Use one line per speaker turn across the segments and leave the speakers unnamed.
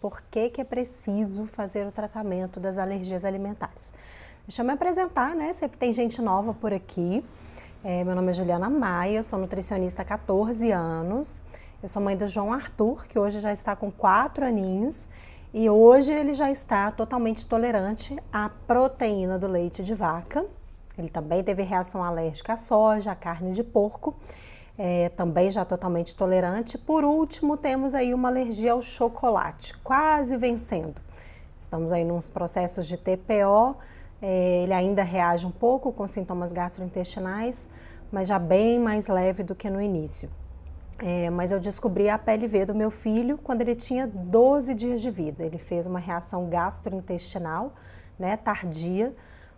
por que é preciso fazer o tratamento das alergias alimentares. Deixa eu me apresentar, né? Sempre tem gente nova por aqui. Meu nome é Juliana Maia, eu sou nutricionista há 14 anos. Eu sou mãe do João Arthur, que hoje já está com 4 aninhos. E hoje ele já está totalmente tolerante à proteína do leite de vaca. Ele também teve reação alérgica à soja, à carne de porco. Também já totalmente tolerante. Por último, temos aí uma alergia ao chocolate, quase vencendo. Estamos aí nos processos de TPO, ele ainda reage um pouco com sintomas gastrointestinais, mas já bem mais leve do que no início. Mas eu descobri a PLV do meu filho quando ele tinha 12 dias de vida. Ele fez uma reação gastrointestinal, né, tardia,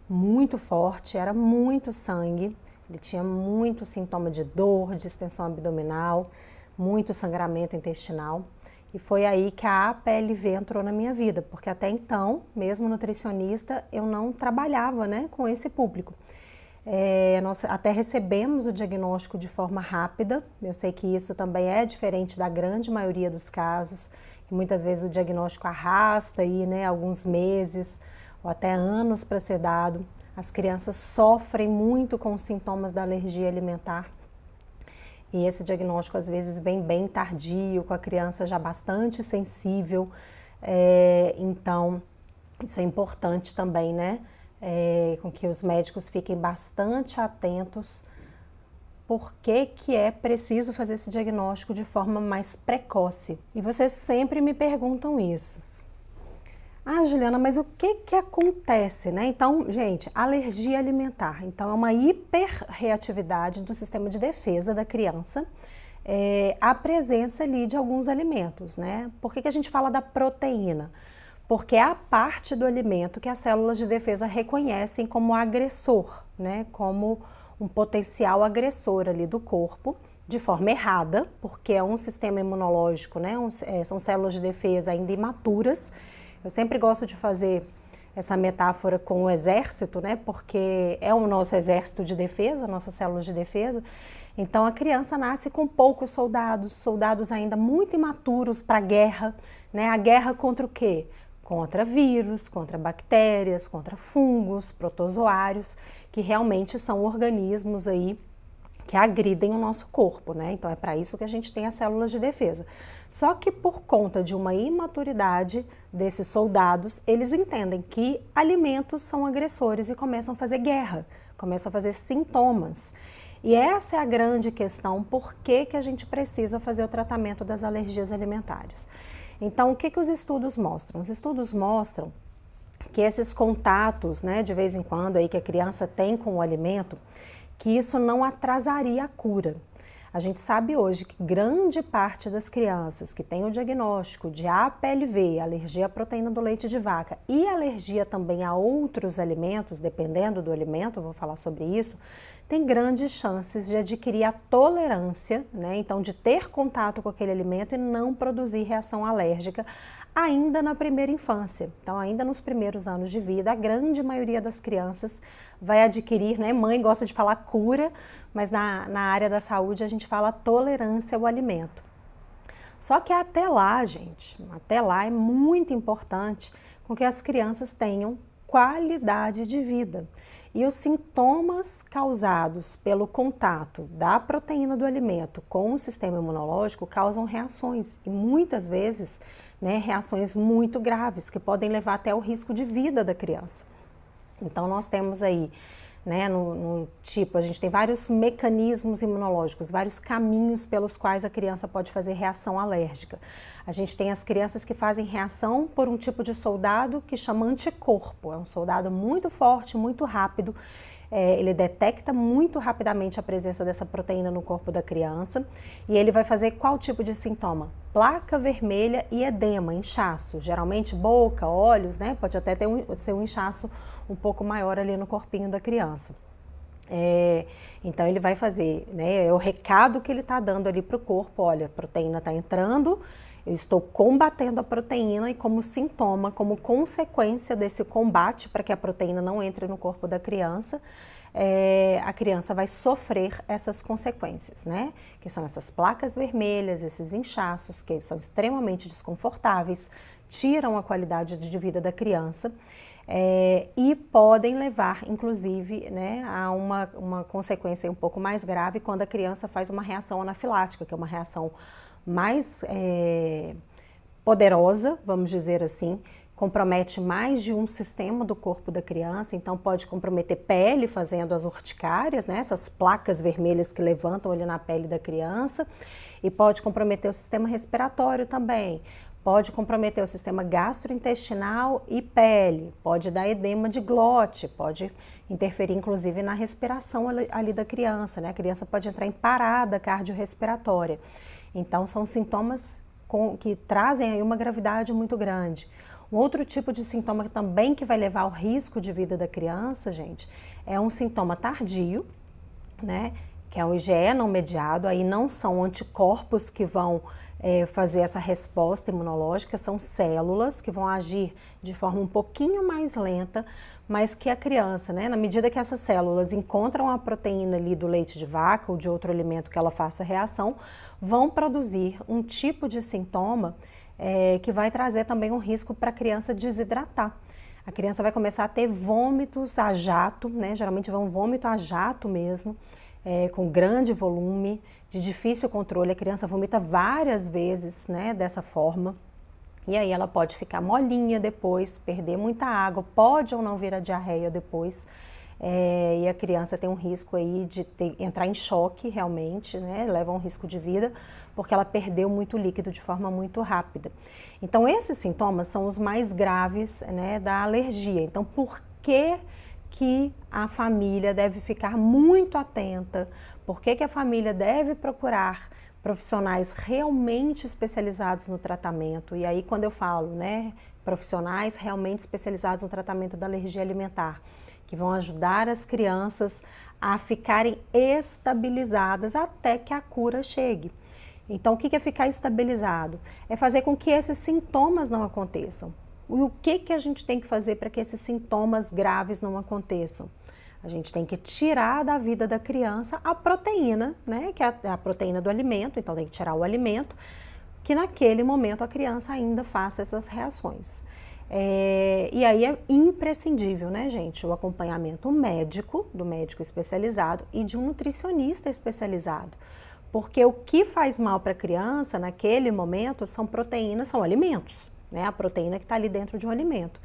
muito forte, era muito sangue. Ele tinha muito sintoma de dor, distensão abdominal, muito sangramento intestinal. E foi aí que a APLV entrou na minha vida, porque até então, mesmo nutricionista, eu não trabalhava, né, com esse público. Nós até recebemos o diagnóstico de forma rápida. Eu sei que isso também é diferente da grande maioria dos casos, que muitas vezes o diagnóstico arrasta aí, né, alguns meses ou até anos para ser dado. As crianças sofrem muito com os sintomas da alergia alimentar e esse diagnóstico às vezes vem bem tardio, com a criança já bastante sensível, então isso é importante também, né? Com que os médicos fiquem bastante atentos por que é preciso fazer esse diagnóstico de forma mais precoce. E vocês sempre me perguntam isso. Ah, Juliana, mas o que acontece, né? Então, gente, alergia alimentar. Então, é uma hiperreatividade do sistema de defesa da criança, a presença ali de alguns alimentos, né? Por que a gente fala da proteína? Porque é a parte do alimento que as células de defesa reconhecem como agressor, né? Como um potencial agressor ali do corpo, de forma errada, porque é um sistema imunológico, né? São células de defesa ainda imaturas. Eu sempre gosto de fazer essa metáfora com o exército, né? Porque é o nosso exército de defesa, nossas células de defesa. Então a criança nasce com poucos soldados ainda muito imaturos para a guerra, né? A guerra contra o quê? Contra vírus, contra bactérias, contra fungos, protozoários, que realmente são organismos aí que agridem o nosso corpo, né? Então é para isso que a gente tem as células de defesa. Só que por conta de uma imaturidade desses soldados, eles entendem que alimentos são agressores e começam a fazer guerra, começam a fazer sintomas. E essa é a grande questão, por que a gente precisa fazer o tratamento das alergias alimentares. Então, o que os estudos mostram? Os estudos mostram que esses contatos, né, de vez em quando aí que a criança tem com o alimento, que isso não atrasaria a cura. A gente sabe hoje que grande parte das crianças que têm o diagnóstico de APLV, alergia à proteína do leite de vaca, e alergia também a outros alimentos, dependendo do alimento, eu vou falar sobre isso, tem grandes chances de adquirir a tolerância, né? Então de ter contato com aquele alimento e não produzir reação alérgica ainda na primeira infância. Então ainda nos primeiros anos de vida, a grande maioria das crianças vai adquirir, né? Mãe gosta de falar cura, mas na área da saúde a gente fala tolerância ao alimento. Só que até lá, gente, até lá é muito importante com que as crianças tenham qualidade de vida. E os sintomas causados pelo contato da proteína do alimento com o sistema imunológico causam reações e muitas vezes, né, reações muito graves que podem levar até o risco de vida da criança. Então nós temos aí, né, a gente tem vários mecanismos imunológicos, vários caminhos pelos quais a criança pode fazer reação alérgica. A gente tem as crianças que fazem reação por um tipo de soldado que chama anticorpo. É um soldado muito forte, muito rápido. Ele detecta muito rapidamente a presença dessa proteína no corpo da criança e ele vai fazer qual tipo de sintoma? Placa vermelha e edema, inchaço, geralmente boca, olhos, né? Pode até ser um inchaço um pouco maior ali no corpinho da criança. Então ele vai fazer, né? É o recado que ele está dando ali para o corpo: olha, a proteína está entrando, eu estou combatendo a proteína e como sintoma, como consequência desse combate para que a proteína não entre no corpo da criança, a criança vai sofrer essas consequências, né? Que são essas placas vermelhas, esses inchaços que são extremamente desconfortáveis, tiram a qualidade de vida da criança e podem levar, inclusive, né, a uma consequência um pouco mais grave quando a criança faz uma reação anafilática, que é uma reação mais poderosa, vamos dizer assim, compromete mais de um sistema do corpo da criança, então pode comprometer pele, fazendo as urticárias, né, essas placas vermelhas que levantam ali na pele da criança, e pode comprometer o sistema respiratório também, pode comprometer o sistema gastrointestinal e pele, pode dar edema de glote, pode interferir inclusive na respiração ali da criança, né, a criança pode entrar em parada cardiorrespiratória. Então são sintomas que trazem aí uma gravidade muito grande. Um outro tipo de sintoma que também vai levar ao risco de vida da criança, gente, é um sintoma tardio, né? Que é o IgE não mediado, aí não são anticorpos que vão fazer essa resposta imunológica, são células que vão agir de forma um pouquinho mais lenta, mas que a criança, né, na medida que essas células encontram a proteína ali do leite de vaca ou de outro alimento que ela faça reação, vão produzir um tipo de sintoma que vai trazer também um risco para a criança desidratar. A criança vai começar a ter vômitos a jato, né? Geralmente vai um vômito a jato mesmo, com grande volume, de difícil controle. A criança vomita várias vezes, né, dessa forma. E aí ela pode ficar molinha depois, perder muita água, pode ou não vir a diarreia depois. E a criança tem um risco aí de entrar em choque realmente, né? Leva um risco de vida, porque ela perdeu muito líquido de forma muito rápida. Então esses sintomas são os mais graves, né, da alergia. Então por que a família deve ficar muito atenta? Por que a família deve procurar profissionais realmente especializados no tratamento? E aí quando eu falo, né, profissionais realmente especializados no tratamento da alergia alimentar, que vão ajudar as crianças a ficarem estabilizadas até que a cura chegue. Então, o que é ficar estabilizado? É fazer com que esses sintomas não aconteçam. E o que a gente tem que fazer para que esses sintomas graves não aconteçam? A gente tem que tirar da vida da criança a proteína, né? Que é a proteína do alimento, então tem que tirar o alimento, que naquele momento a criança ainda faça essas reações. E aí é imprescindível, né, gente, o acompanhamento médico, do médico especializado e de um nutricionista especializado. Porque o que faz mal para a criança naquele momento são proteínas, são alimentos, né, a proteína que está ali dentro de um alimento.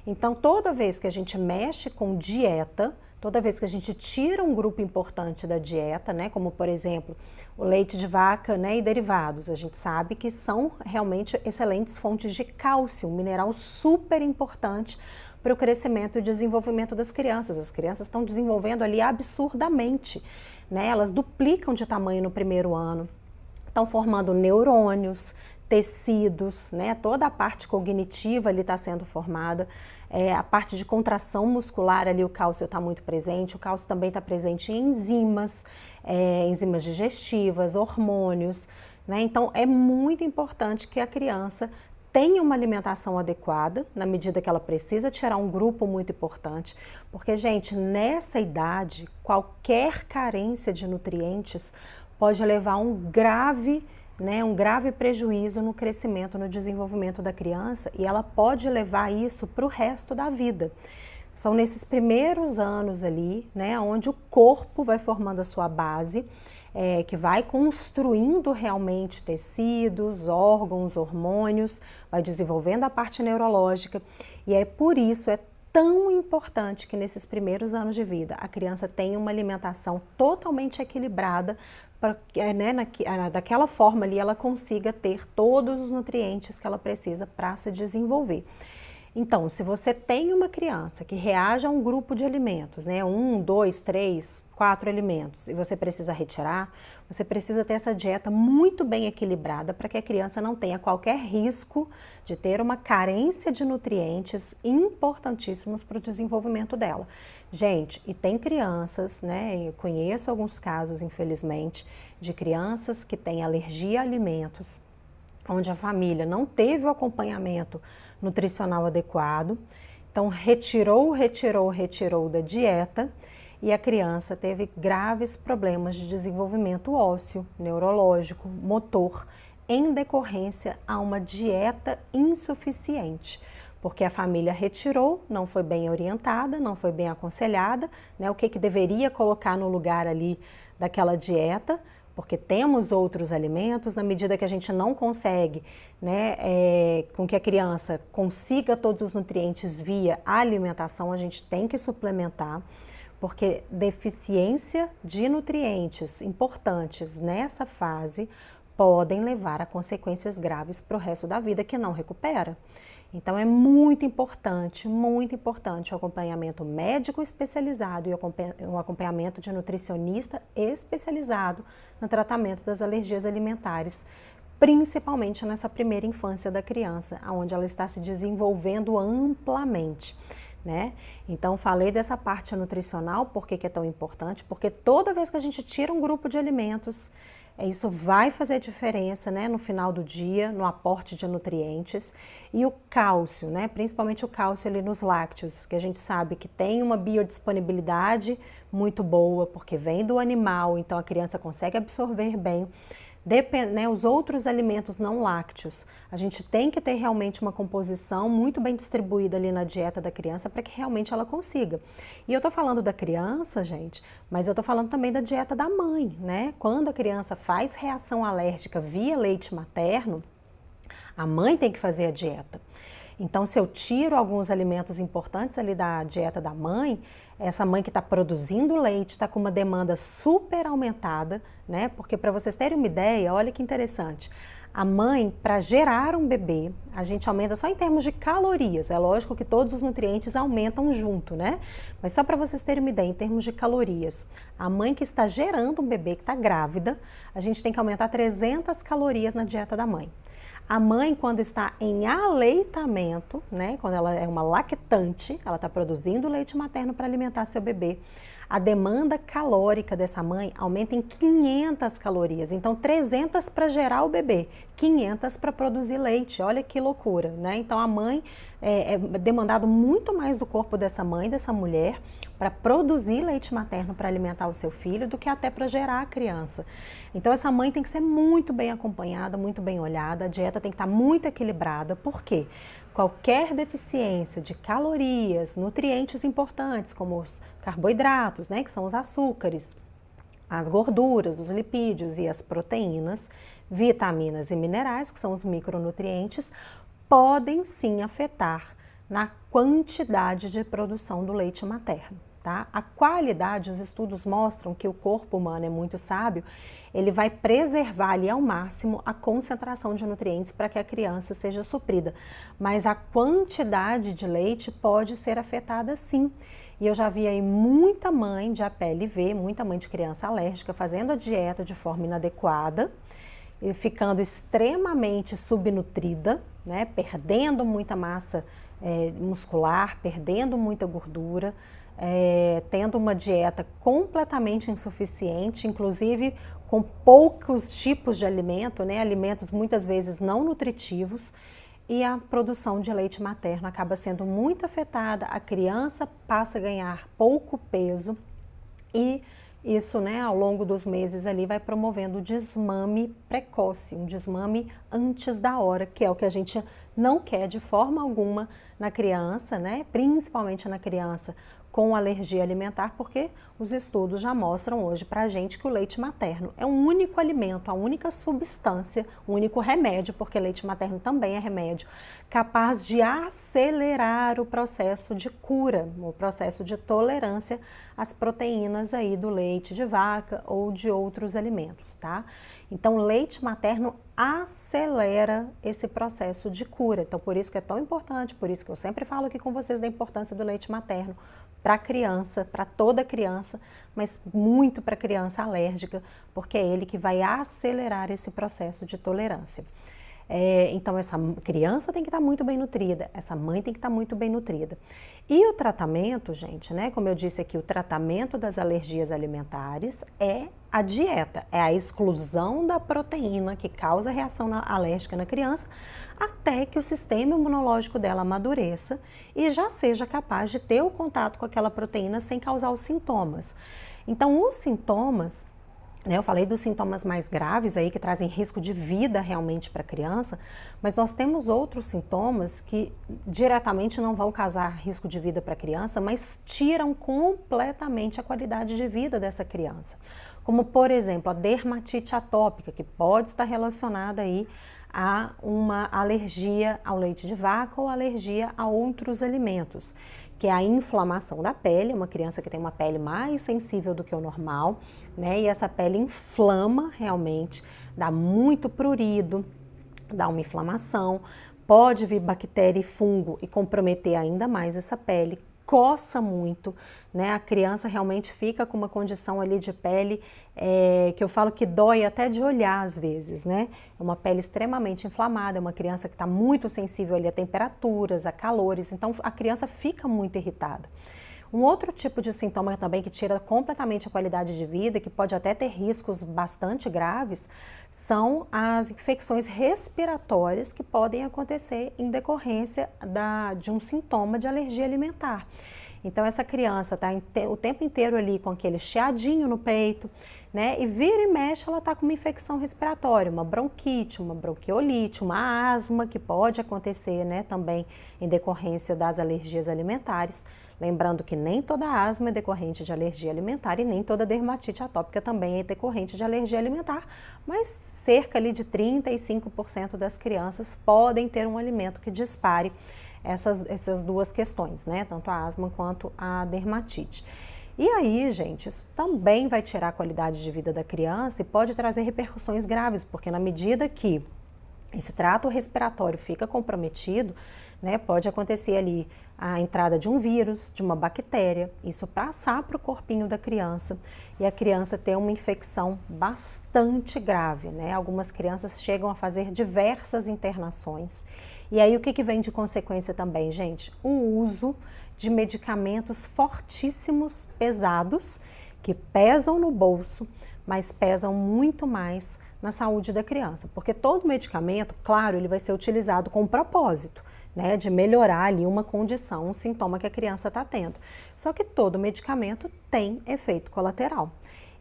Então, toda vez que a gente mexe com dieta, toda vez que a gente tira um grupo importante da dieta, né, como por exemplo o leite de vaca, né, e derivados, a gente sabe que são realmente excelentes fontes de cálcio, um mineral super importante para o crescimento e desenvolvimento das crianças. As crianças estão desenvolvendo ali absurdamente, né, elas duplicam de tamanho no primeiro ano, estão formando neurônios, tecidos, né? Toda a parte cognitiva ali está sendo formada, a parte de contração muscular ali o cálcio está muito presente, o cálcio também está presente em enzimas, enzimas digestivas, hormônios, né? Então é muito importante que a criança tenha uma alimentação adequada, na medida que ela precisa tirar um grupo muito importante, porque, gente, nessa idade, qualquer carência de nutrientes pode levar a um grave prejuízo no crescimento, no desenvolvimento da criança, e ela pode levar isso para o resto da vida. São nesses primeiros anos ali, né, onde o corpo vai formando a sua base, que vai construindo realmente tecidos, órgãos, hormônios, vai desenvolvendo a parte neurológica, e é por isso tão importante que nesses primeiros anos de vida a criança tenha uma alimentação totalmente equilibrada, para daquela forma ali ela consiga ter todos os nutrientes que ela precisa para se desenvolver. Então, se você tem uma criança que reage a um grupo de alimentos, né, 1, 2, 3, 4 alimentos, e você precisa retirar, você precisa ter essa dieta muito bem equilibrada para que a criança não tenha qualquer risco de ter uma carência de nutrientes importantíssimos para o desenvolvimento dela. Gente, e tem crianças, né, eu conheço alguns casos, infelizmente, de crianças que têm alergia a alimentos, onde a família não teve o acompanhamento nutricional adequado, então retirou da dieta, e a criança teve graves problemas de desenvolvimento ósseo, neurológico, motor, em decorrência a uma dieta insuficiente, porque a família retirou, não foi bem orientada, não foi bem aconselhada, né, o que deveria colocar no lugar ali daquela dieta, porque temos outros alimentos, na medida que a gente não consegue, né, com que a criança consiga todos os nutrientes via alimentação, a gente tem que suplementar, porque deficiência de nutrientes importantes nessa fase podem levar a consequências graves para o resto da vida que não recupera. Então é muito importante o acompanhamento médico especializado e o acompanhamento de nutricionista especializado no tratamento das alergias alimentares, principalmente nessa primeira infância da criança, onde ela está se desenvolvendo amplamente. Né? Então, falei dessa parte nutricional, por que é tão importante? Porque toda vez que a gente tira um grupo de alimentos, isso vai fazer diferença, né, no final do dia, no aporte de nutrientes. E o cálcio, né, principalmente o cálcio ali nos lácteos, que a gente sabe que tem uma biodisponibilidade muito boa, porque vem do animal, então a criança consegue absorver bem. Os outros alimentos não lácteos, a gente tem que ter realmente uma composição muito bem distribuída ali na dieta da criança para que realmente ela consiga. E eu tô falando da criança, gente, mas eu tô falando também da dieta da mãe, né? Quando a criança faz reação alérgica via leite materno, a mãe tem que fazer a dieta. Então, se eu tiro alguns alimentos importantes ali da dieta da mãe, essa mãe que está produzindo leite está com uma demanda super aumentada, né? Porque para vocês terem uma ideia, olha que interessante. A mãe, para gerar um bebê, a gente aumenta só em termos de calorias. É lógico que todos os nutrientes aumentam junto, né? Mas só para vocês terem uma ideia, em termos de calorias, a mãe que está gerando um bebê, que está grávida, a gente tem que aumentar 300 calorias na dieta da mãe. A mãe, quando está em aleitamento, né, quando ela é uma lactante, ela está produzindo leite materno para alimentar seu bebê, a demanda calórica dessa mãe aumenta em 500 calorias. Então, 300 para gerar o bebê, 500 para produzir leite. Olha que loucura, né? Então, a mãe é demandado muito mais do corpo dessa mãe, dessa mulher, para produzir leite materno para alimentar o seu filho do que até para gerar a criança. Então, essa mãe tem que ser muito bem acompanhada, muito bem olhada, a dieta tem que estar muito equilibrada. Por quê? Qualquer deficiência de calorias, nutrientes importantes, como os carboidratos, né, que são os açúcares, as gorduras, os lipídios e as proteínas, vitaminas e minerais, que são os micronutrientes, podem sim afetar na quantidade de produção do leite materno. Tá? A qualidade, os estudos mostram que o corpo humano é muito sábio, ele vai preservar ali ao máximo a concentração de nutrientes para que a criança seja suprida, mas a quantidade de leite pode ser afetada sim. E eu já vi aí muita mãe de APLV, muita mãe de criança alérgica fazendo a dieta de forma inadequada, e ficando extremamente subnutrida, né? Perdendo muita massa muscular, perdendo muita gordura, tendo uma dieta completamente insuficiente, inclusive com poucos tipos de alimento, né? Alimentos muitas vezes não nutritivos, e a produção de leite materno acaba sendo muito afetada, a criança passa a ganhar pouco peso e isso, né, ao longo dos meses ali vai promovendo o desmame precoce, um desmame antes da hora, que é o que a gente não quer de forma alguma na criança, né, principalmente na criança com alergia alimentar, porque os estudos já mostram hoje para a gente que o leite materno é um único alimento, a única substância, o único remédio, porque leite materno também é remédio, capaz de acelerar o processo de cura, o processo de tolerância às proteínas aí do leite de vaca ou de outros alimentos, tá? Então, o leite materno acelera esse processo de cura. Então, por isso que é tão importante, por isso que eu sempre falo aqui com vocês da importância do leite materno para a criança, para toda criança, mas muito para a criança alérgica, porque é ele que vai acelerar esse processo de tolerância. Então, essa criança tem que estar muito bem nutrida, essa mãe tem que estar muito bem nutrida. E o tratamento, gente, né? Como eu disse aqui, o tratamento das alergias alimentares é a dieta, é a exclusão da proteína que causa reação alérgica na criança, até que o sistema imunológico dela amadureça e já seja capaz de ter o contato com aquela proteína sem causar os sintomas. Então, os sintomas, Eu falei dos sintomas mais graves aí que trazem risco de vida realmente para a criança, mas nós temos outros sintomas que diretamente não vão causar risco de vida para a criança, mas tiram completamente a qualidade de vida dessa criança. Como, por exemplo, a dermatite atópica, que pode estar relacionada aí a uma alergia ao leite de vaca ou alergia a outros alimentos, que é a inflamação da pele, uma criança que tem uma pele mais sensível do que o normal, né? E essa pele inflama realmente, dá muito prurido, dá uma inflamação, pode vir bactéria e fungo e comprometer ainda mais essa pele, coça muito, né? A criança realmente fica com uma condição ali de pele que eu falo que dói até de olhar às vezes, né? É uma pele extremamente inflamada, é uma criança que está muito sensível ali a temperaturas, a calores, então a criança fica muito irritada. Um outro tipo de sintoma também que tira completamente a qualidade de vida, que pode até ter riscos bastante graves, são as infecções respiratórias que podem acontecer em decorrência de um sintoma de alergia alimentar. Então essa criança está o tempo inteiro ali com aquele chiadinho no peito, né? E vira e mexe ela está com uma infecção respiratória, uma bronquite, uma bronquiolite, uma asma que pode acontecer, né, também em decorrência das alergias alimentares. Lembrando que nem toda asma é decorrente de alergia alimentar e nem toda dermatite atópica também é decorrente de alergia alimentar, mas cerca ali de 35% das crianças podem ter um alimento que dispare essas duas questões, né? Tanto a asma quanto a dermatite. E aí, gente, isso também vai tirar a qualidade de vida da criança e pode trazer repercussões graves, porque na medida que esse trato respiratório fica comprometido, né, pode acontecer ali a entrada de um vírus, de uma bactéria, isso passar para o corpinho da criança e a criança ter uma infecção bastante grave, né? Algumas crianças chegam a fazer diversas internações. E aí o que vem de consequência também, gente? O uso de medicamentos fortíssimos, pesados, que pesam no bolso, mas pesam muito mais na saúde da criança, porque todo medicamento, claro, ele vai ser utilizado com um propósito, né, de melhorar ali uma condição, um sintoma que a criança está tendo. Só que todo medicamento tem efeito colateral.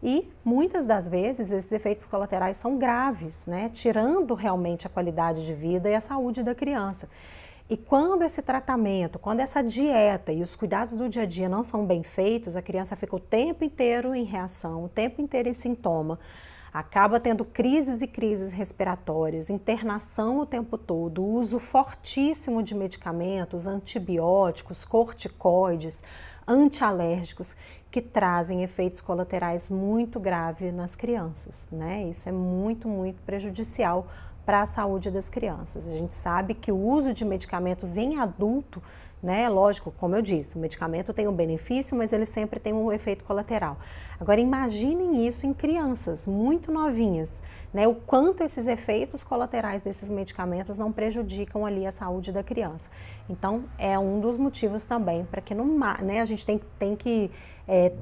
E muitas das vezes esses efeitos colaterais são graves, né, tirando realmente a qualidade de vida e a saúde da criança. E quando esse tratamento, quando essa dieta e os cuidados do dia a dia não são bem feitos, a criança fica o tempo inteiro em reação, o tempo inteiro em sintoma, acaba tendo crises e crises respiratórias, internação o tempo todo, uso fortíssimo de medicamentos, antibióticos, corticoides, antialérgicos, que trazem efeitos colaterais muito graves nas crianças, né? Isso é muito, muito prejudicial para a saúde das crianças. A gente sabe que o uso de medicamentos em adulto, né, lógico, como eu disse, o medicamento tem um benefício, mas ele sempre tem um efeito colateral. Agora imaginem isso em crianças muito novinhas, né, o quanto esses efeitos colaterais desses medicamentos não prejudicam ali a saúde da criança. Então é um dos motivos também para que né, a gente tem que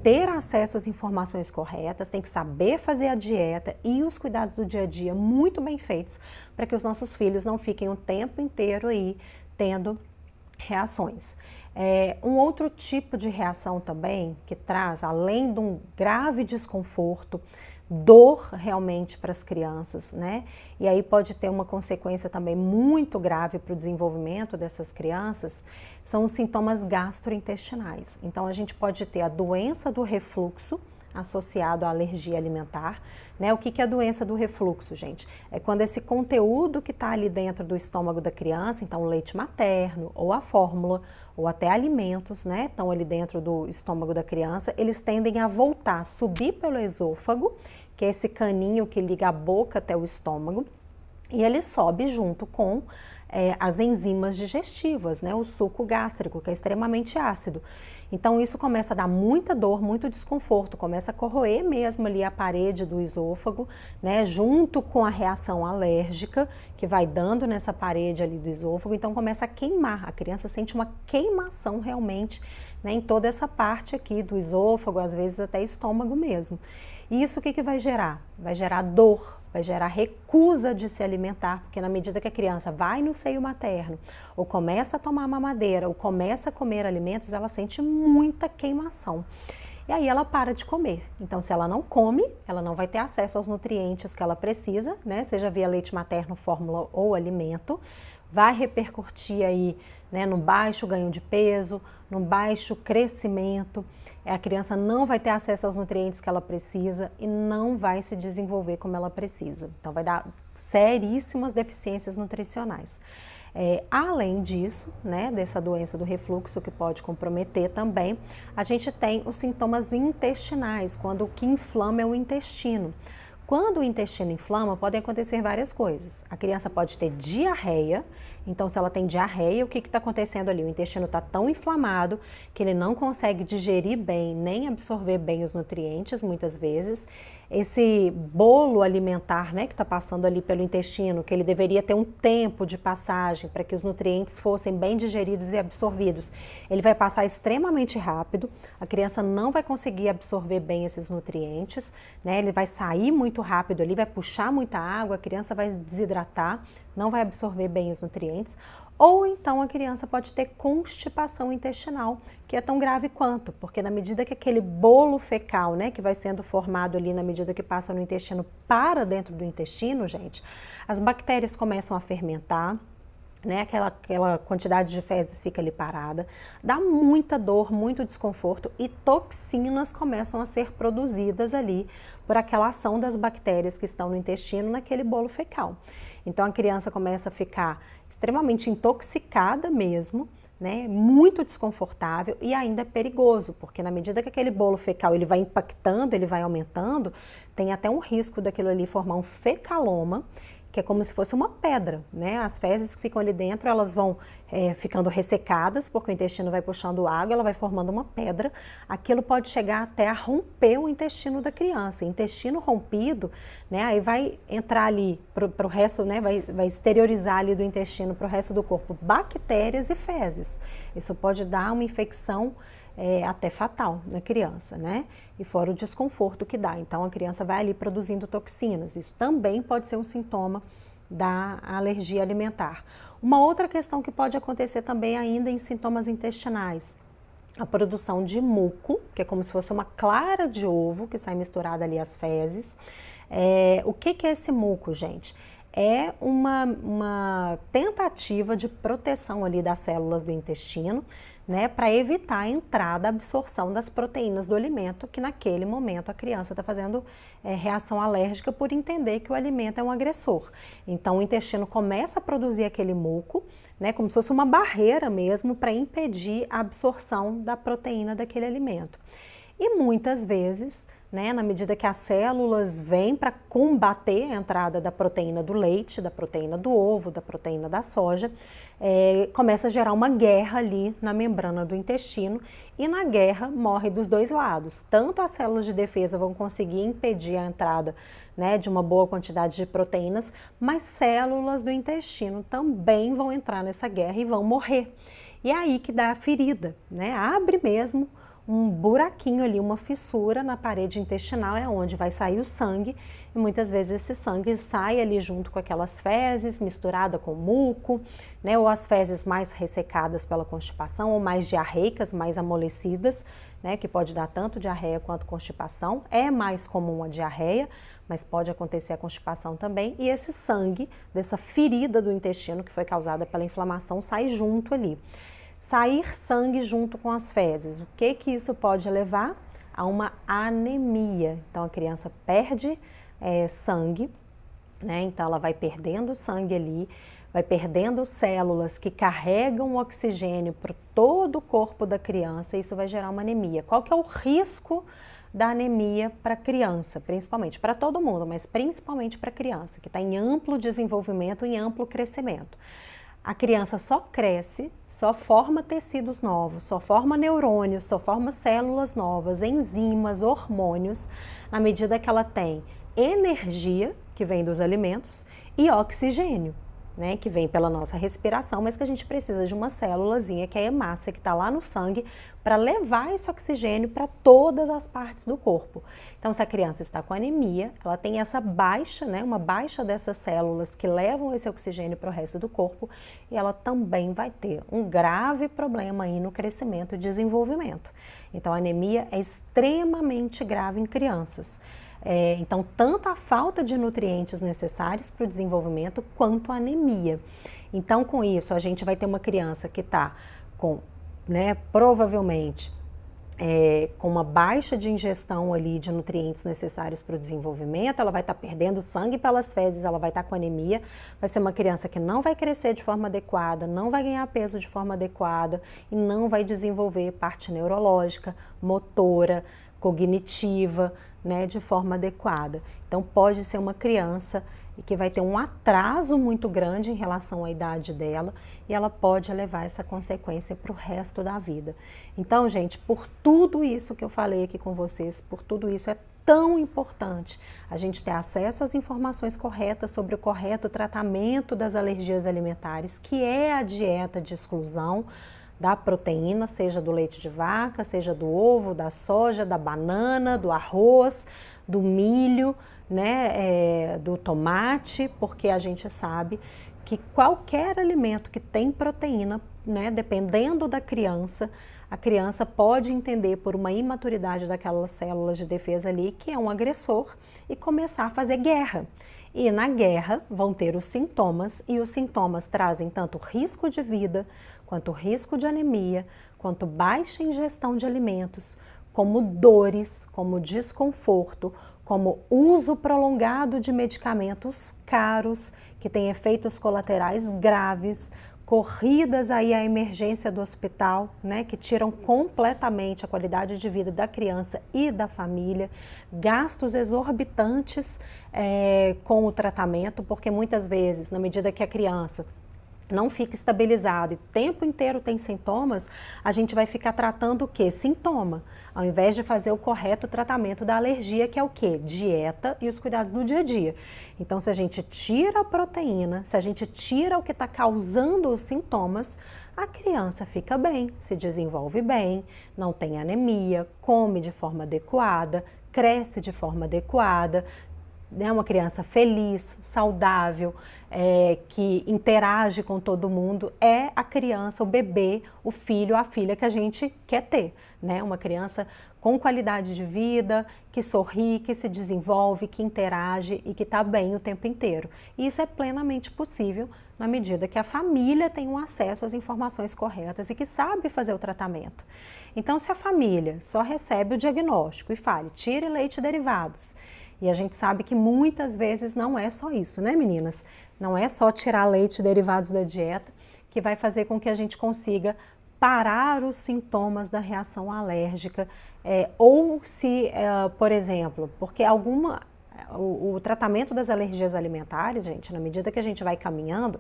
ter acesso às informações corretas, tem que saber fazer a dieta e os cuidados do dia a dia muito bem feitos para que os nossos filhos não fiquem o tempo inteiro aí tendo reações. Um outro tipo de reação também que traz, além de um grave desconforto, dor realmente para as crianças, né? E aí pode ter uma consequência também muito grave para o desenvolvimento dessas crianças, são os sintomas gastrointestinais. Então a gente pode ter a doença do refluxo associado à alergia alimentar, né? O que é a doença do refluxo, gente? É quando esse conteúdo que está ali dentro do estômago da criança, então o leite materno ou a fórmula ou até alimentos, né, estão ali dentro do estômago da criança, eles tendem a voltar, subir pelo esôfago, que é esse caninho que liga a boca até o estômago, e ele sobe junto com as enzimas digestivas, né, o suco gástrico, que é extremamente ácido. Então isso começa a dar muita dor, muito desconforto, começa a corroer mesmo ali a parede do esôfago, né, junto com a reação alérgica que vai dando nessa parede ali do esôfago, então começa a queimar, a criança sente uma queimação realmente, né, em toda essa parte aqui do esôfago, às vezes até estômago mesmo. E isso o que vai gerar? Vai gerar dor, vai gerar recusa de se alimentar, porque na medida que a criança vai no seio materno, ou começa a tomar mamadeira, ou começa a comer alimentos, ela sente muita queimação. e aí ela para de comer. Então, se ela não come, ela não vai ter acesso aos nutrientes que ela precisa, né? Seja via leite materno, fórmula ou alimento. Vai repercutir aí, né, no baixo ganho de peso, no baixo crescimento. A criança não vai ter acesso aos nutrientes que ela precisa e não vai se desenvolver como ela precisa. Então, vai dar seríssimas deficiências nutricionais. Além disso, né, dessa doença do refluxo que pode comprometer também, a gente tem os sintomas intestinais, quando o que inflama é o intestino. Quando o intestino inflama, podem acontecer várias coisas. A criança pode ter diarreia, então se ela tem diarreia, o que está acontecendo ali? O intestino está tão inflamado que ele não consegue digerir bem, nem absorver bem os nutrientes, muitas vezes. Esse bolo alimentar, né, que está passando ali pelo intestino, que ele deveria ter um tempo de passagem para que os nutrientes fossem bem digeridos e absorvidos, ele vai passar extremamente rápido, a criança não vai conseguir absorver bem esses nutrientes, né, ele vai sair muito rápido ali, vai puxar muita água, a criança vai desidratar, não vai absorver bem os nutrientes, ou então a criança pode ter constipação intestinal, que é tão grave quanto, porque na medida que aquele bolo fecal, né, que vai sendo formado ali na medida que passa no intestino para dentro do intestino, gente, as bactérias começam a fermentar, né, aquela quantidade de fezes fica ali parada, dá muita dor, muito desconforto e toxinas começam a ser produzidas ali por aquela ação das bactérias que estão no intestino naquele bolo fecal. Então a criança começa a ficar extremamente intoxicada mesmo, né, muito desconfortável e ainda é perigoso, porque na medida que aquele bolo fecal ele vai impactando, ele vai aumentando, tem até um risco daquilo ali formar um fecaloma, que é como se fosse uma pedra, né? As fezes que ficam ali dentro, elas vão ficando ressecadas, porque o intestino vai puxando água, ela vai formando uma pedra. Aquilo pode chegar até a romper o intestino da criança. Intestino rompido, né? Aí vai entrar ali para o resto, né? Vai exteriorizar ali do intestino para o resto do corpo bactérias e fezes. Isso pode dar uma infecção até fatal na criança, né? E fora o desconforto que dá. Então, a criança vai ali produzindo toxinas. Isso também pode ser um sintoma da alergia alimentar. Uma outra questão que pode acontecer também ainda em sintomas intestinais, a produção de muco, que é como se fosse uma clara de ovo que sai misturada ali às fezes. O que é esse muco, gente? É uma tentativa de proteção ali das células do intestino, né, para evitar a entrada, a absorção das proteínas do alimento, que naquele momento a criança está fazendo reação alérgica por entender que o alimento é um agressor. Então o intestino começa a produzir aquele muco, né, como se fosse uma barreira mesmo para impedir a absorção da proteína daquele alimento. E muitas vezes, né, na medida que as células vêm para combater a entrada da proteína do leite, da proteína do ovo, da proteína da soja, começa a gerar uma guerra ali na membrana do intestino e na guerra morre dos dois lados. Tanto as células de defesa vão conseguir impedir a entrada, né, de uma boa quantidade de proteínas, mas células do intestino também vão entrar nessa guerra e vão morrer. E é aí que dá a ferida, né? Abre mesmo um buraquinho ali, uma fissura na parede intestinal, é onde vai sair o sangue, e muitas vezes esse sangue sai ali junto com aquelas fezes, misturada com muco, né, ou as fezes mais ressecadas pela constipação, ou mais diarreicas, mais amolecidas, né, que pode dar tanto diarreia quanto constipação. É mais comum a diarreia, mas pode acontecer a constipação também, e esse sangue dessa ferida do intestino que foi causada pela inflamação sai junto ali. Sair sangue junto com as fezes, o que isso pode levar? A uma anemia. Então a criança perde sangue, né? Então ela vai perdendo sangue ali, vai perdendo células que carregam o oxigênio para todo o corpo da criança, e isso vai gerar uma anemia. Qual que é o risco da anemia para a criança? Principalmente para todo mundo, mas principalmente para a criança, que está em amplo desenvolvimento, em amplo crescimento. A criança só cresce, só forma tecidos novos, só forma neurônios, só forma células novas, enzimas, hormônios, na medida que ela tem energia, que vem dos alimentos, e oxigênio. né, que vem pela nossa respiração, mas que a gente precisa de uma célulazinha, que é a hemácia, que está lá no sangue, para levar esse oxigênio para todas as partes do corpo. Então, se a criança está com anemia, ela tem essa baixa, né, uma baixa dessas células que levam esse oxigênio para o resto do corpo, e ela também vai ter um grave problema aí no crescimento e desenvolvimento. Então, a anemia é extremamente grave em crianças. Então, tanto a falta de nutrientes necessários para o desenvolvimento, quanto a anemia. Então, com isso, a gente vai ter uma criança que está com, né, provavelmente, com uma baixa de ingestão ali de nutrientes necessários para o desenvolvimento, ela vai estar perdendo sangue pelas fezes, ela vai estar com anemia, vai ser uma criança que não vai crescer de forma adequada, não vai ganhar peso de forma adequada e não vai desenvolver parte neurológica, motora, cognitiva, né, de forma adequada. Então, pode ser uma criança que vai ter um atraso muito grande em relação à idade dela e ela pode levar essa consequência para o resto da vida. Então, gente, por tudo isso que eu falei aqui com vocês, por tudo isso é tão importante a gente ter acesso às informações corretas sobre o correto tratamento das alergias alimentares, que é a dieta de exclusão da proteína, seja do leite de vaca, seja do ovo, da soja, da banana, do arroz, do milho, né, do tomate, porque a gente sabe que qualquer alimento que tem proteína, né, dependendo da criança, a criança pode entender por uma imaturidade daquelas células de defesa ali que é um agressor e começar a fazer guerra. E na guerra vão ter os sintomas, e os sintomas trazem tanto risco de vida, quanto risco de anemia, quanto baixa ingestão de alimentos, como dores, como desconforto, como uso prolongado de medicamentos caros, que têm efeitos colaterais graves, corridas aí à emergência do hospital, né, que tiram completamente a qualidade de vida da criança e da família, gastos exorbitantes com o tratamento, porque muitas vezes, na medida que a criança não fica estabilizada e o tempo inteiro tem sintomas, a gente vai ficar tratando o quê? Sintoma, ao invés de fazer o correto tratamento da alergia, que é o quê? Dieta e os cuidados do dia a dia. Então, se a gente tira a proteína, se a gente tira o que está causando os sintomas, a criança fica bem, se desenvolve bem, não tem anemia, come de forma adequada, cresce de forma adequada, né, uma criança feliz, saudável, que interage com todo mundo, é a criança, o bebê, o filho, a filha que a gente quer ter, né? Uma criança com qualidade de vida, que sorri, que se desenvolve, que interage e que está bem o tempo inteiro. E isso é plenamente possível na medida que a família tem um acesso às informações corretas e que sabe fazer o tratamento. Então, se a família só recebe o diagnóstico e fala, tire leite e derivados, e a gente sabe que muitas vezes não é só isso, né, meninas? Não é só tirar leite e derivados da dieta que vai fazer com que a gente consiga parar os sintomas da reação alérgica, ou se, por exemplo, porque o tratamento das alergias alimentares, gente, na medida que a gente vai caminhando,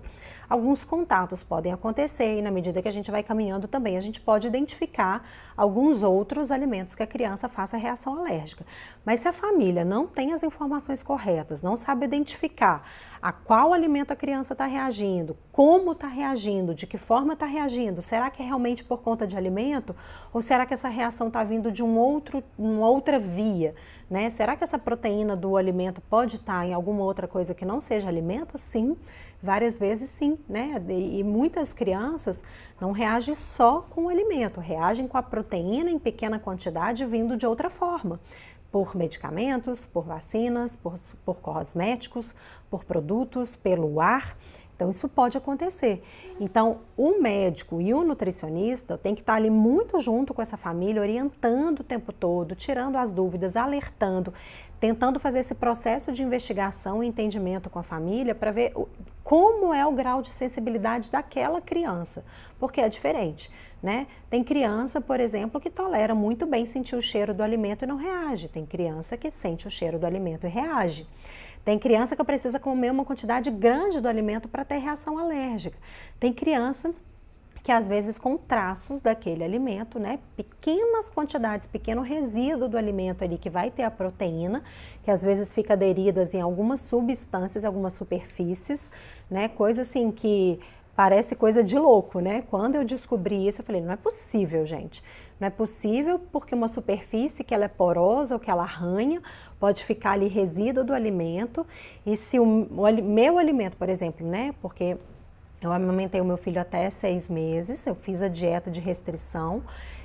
alguns contatos podem acontecer e na medida que a gente vai caminhando também a gente pode identificar alguns outros alimentos que a criança faça reação alérgica. Mas se a família não tem as informações corretas, não sabe identificar a qual alimento a criança está reagindo, como está reagindo, de que forma está reagindo, será que é realmente por conta de alimento ou será que essa reação está vindo de uma outra via, né? Será que essa proteína do alimento pode estar em alguma outra coisa que não seja alimento? Sim, várias vezes sim, né? E muitas crianças não reagem só com o alimento, reagem com a proteína em pequena quantidade vindo de outra forma, por medicamentos, por vacinas, por cosméticos, por produtos, pelo ar. Então, isso pode acontecer. Então, o médico e o nutricionista têm que estar ali muito junto com essa família, orientando o tempo todo, tirando as dúvidas, alertando, tentando fazer esse processo de investigação e entendimento com a família para ver como é o grau de sensibilidade daquela criança, porque é diferente, né? Tem criança, por exemplo, que tolera muito bem sentir o cheiro do alimento e não reage. Tem criança que sente o cheiro do alimento e reage. Tem criança que precisa comer uma quantidade grande do alimento para ter reação alérgica. Tem criança que às vezes com traços daquele alimento, né, pequenas quantidades, pequeno resíduo do alimento ali que vai ter a proteína, que às vezes fica aderidas em algumas substâncias, algumas superfícies, né, coisa assim que parece coisa de louco, né? Quando eu descobri isso, eu falei, não é possível, gente. Não é possível porque uma superfície que ela é porosa ou que ela arranha, pode ficar ali resíduo do alimento, e se o meu alimento, por exemplo, né, porque eu amamentei o meu filho até 6 meses, eu fiz a dieta de restrição,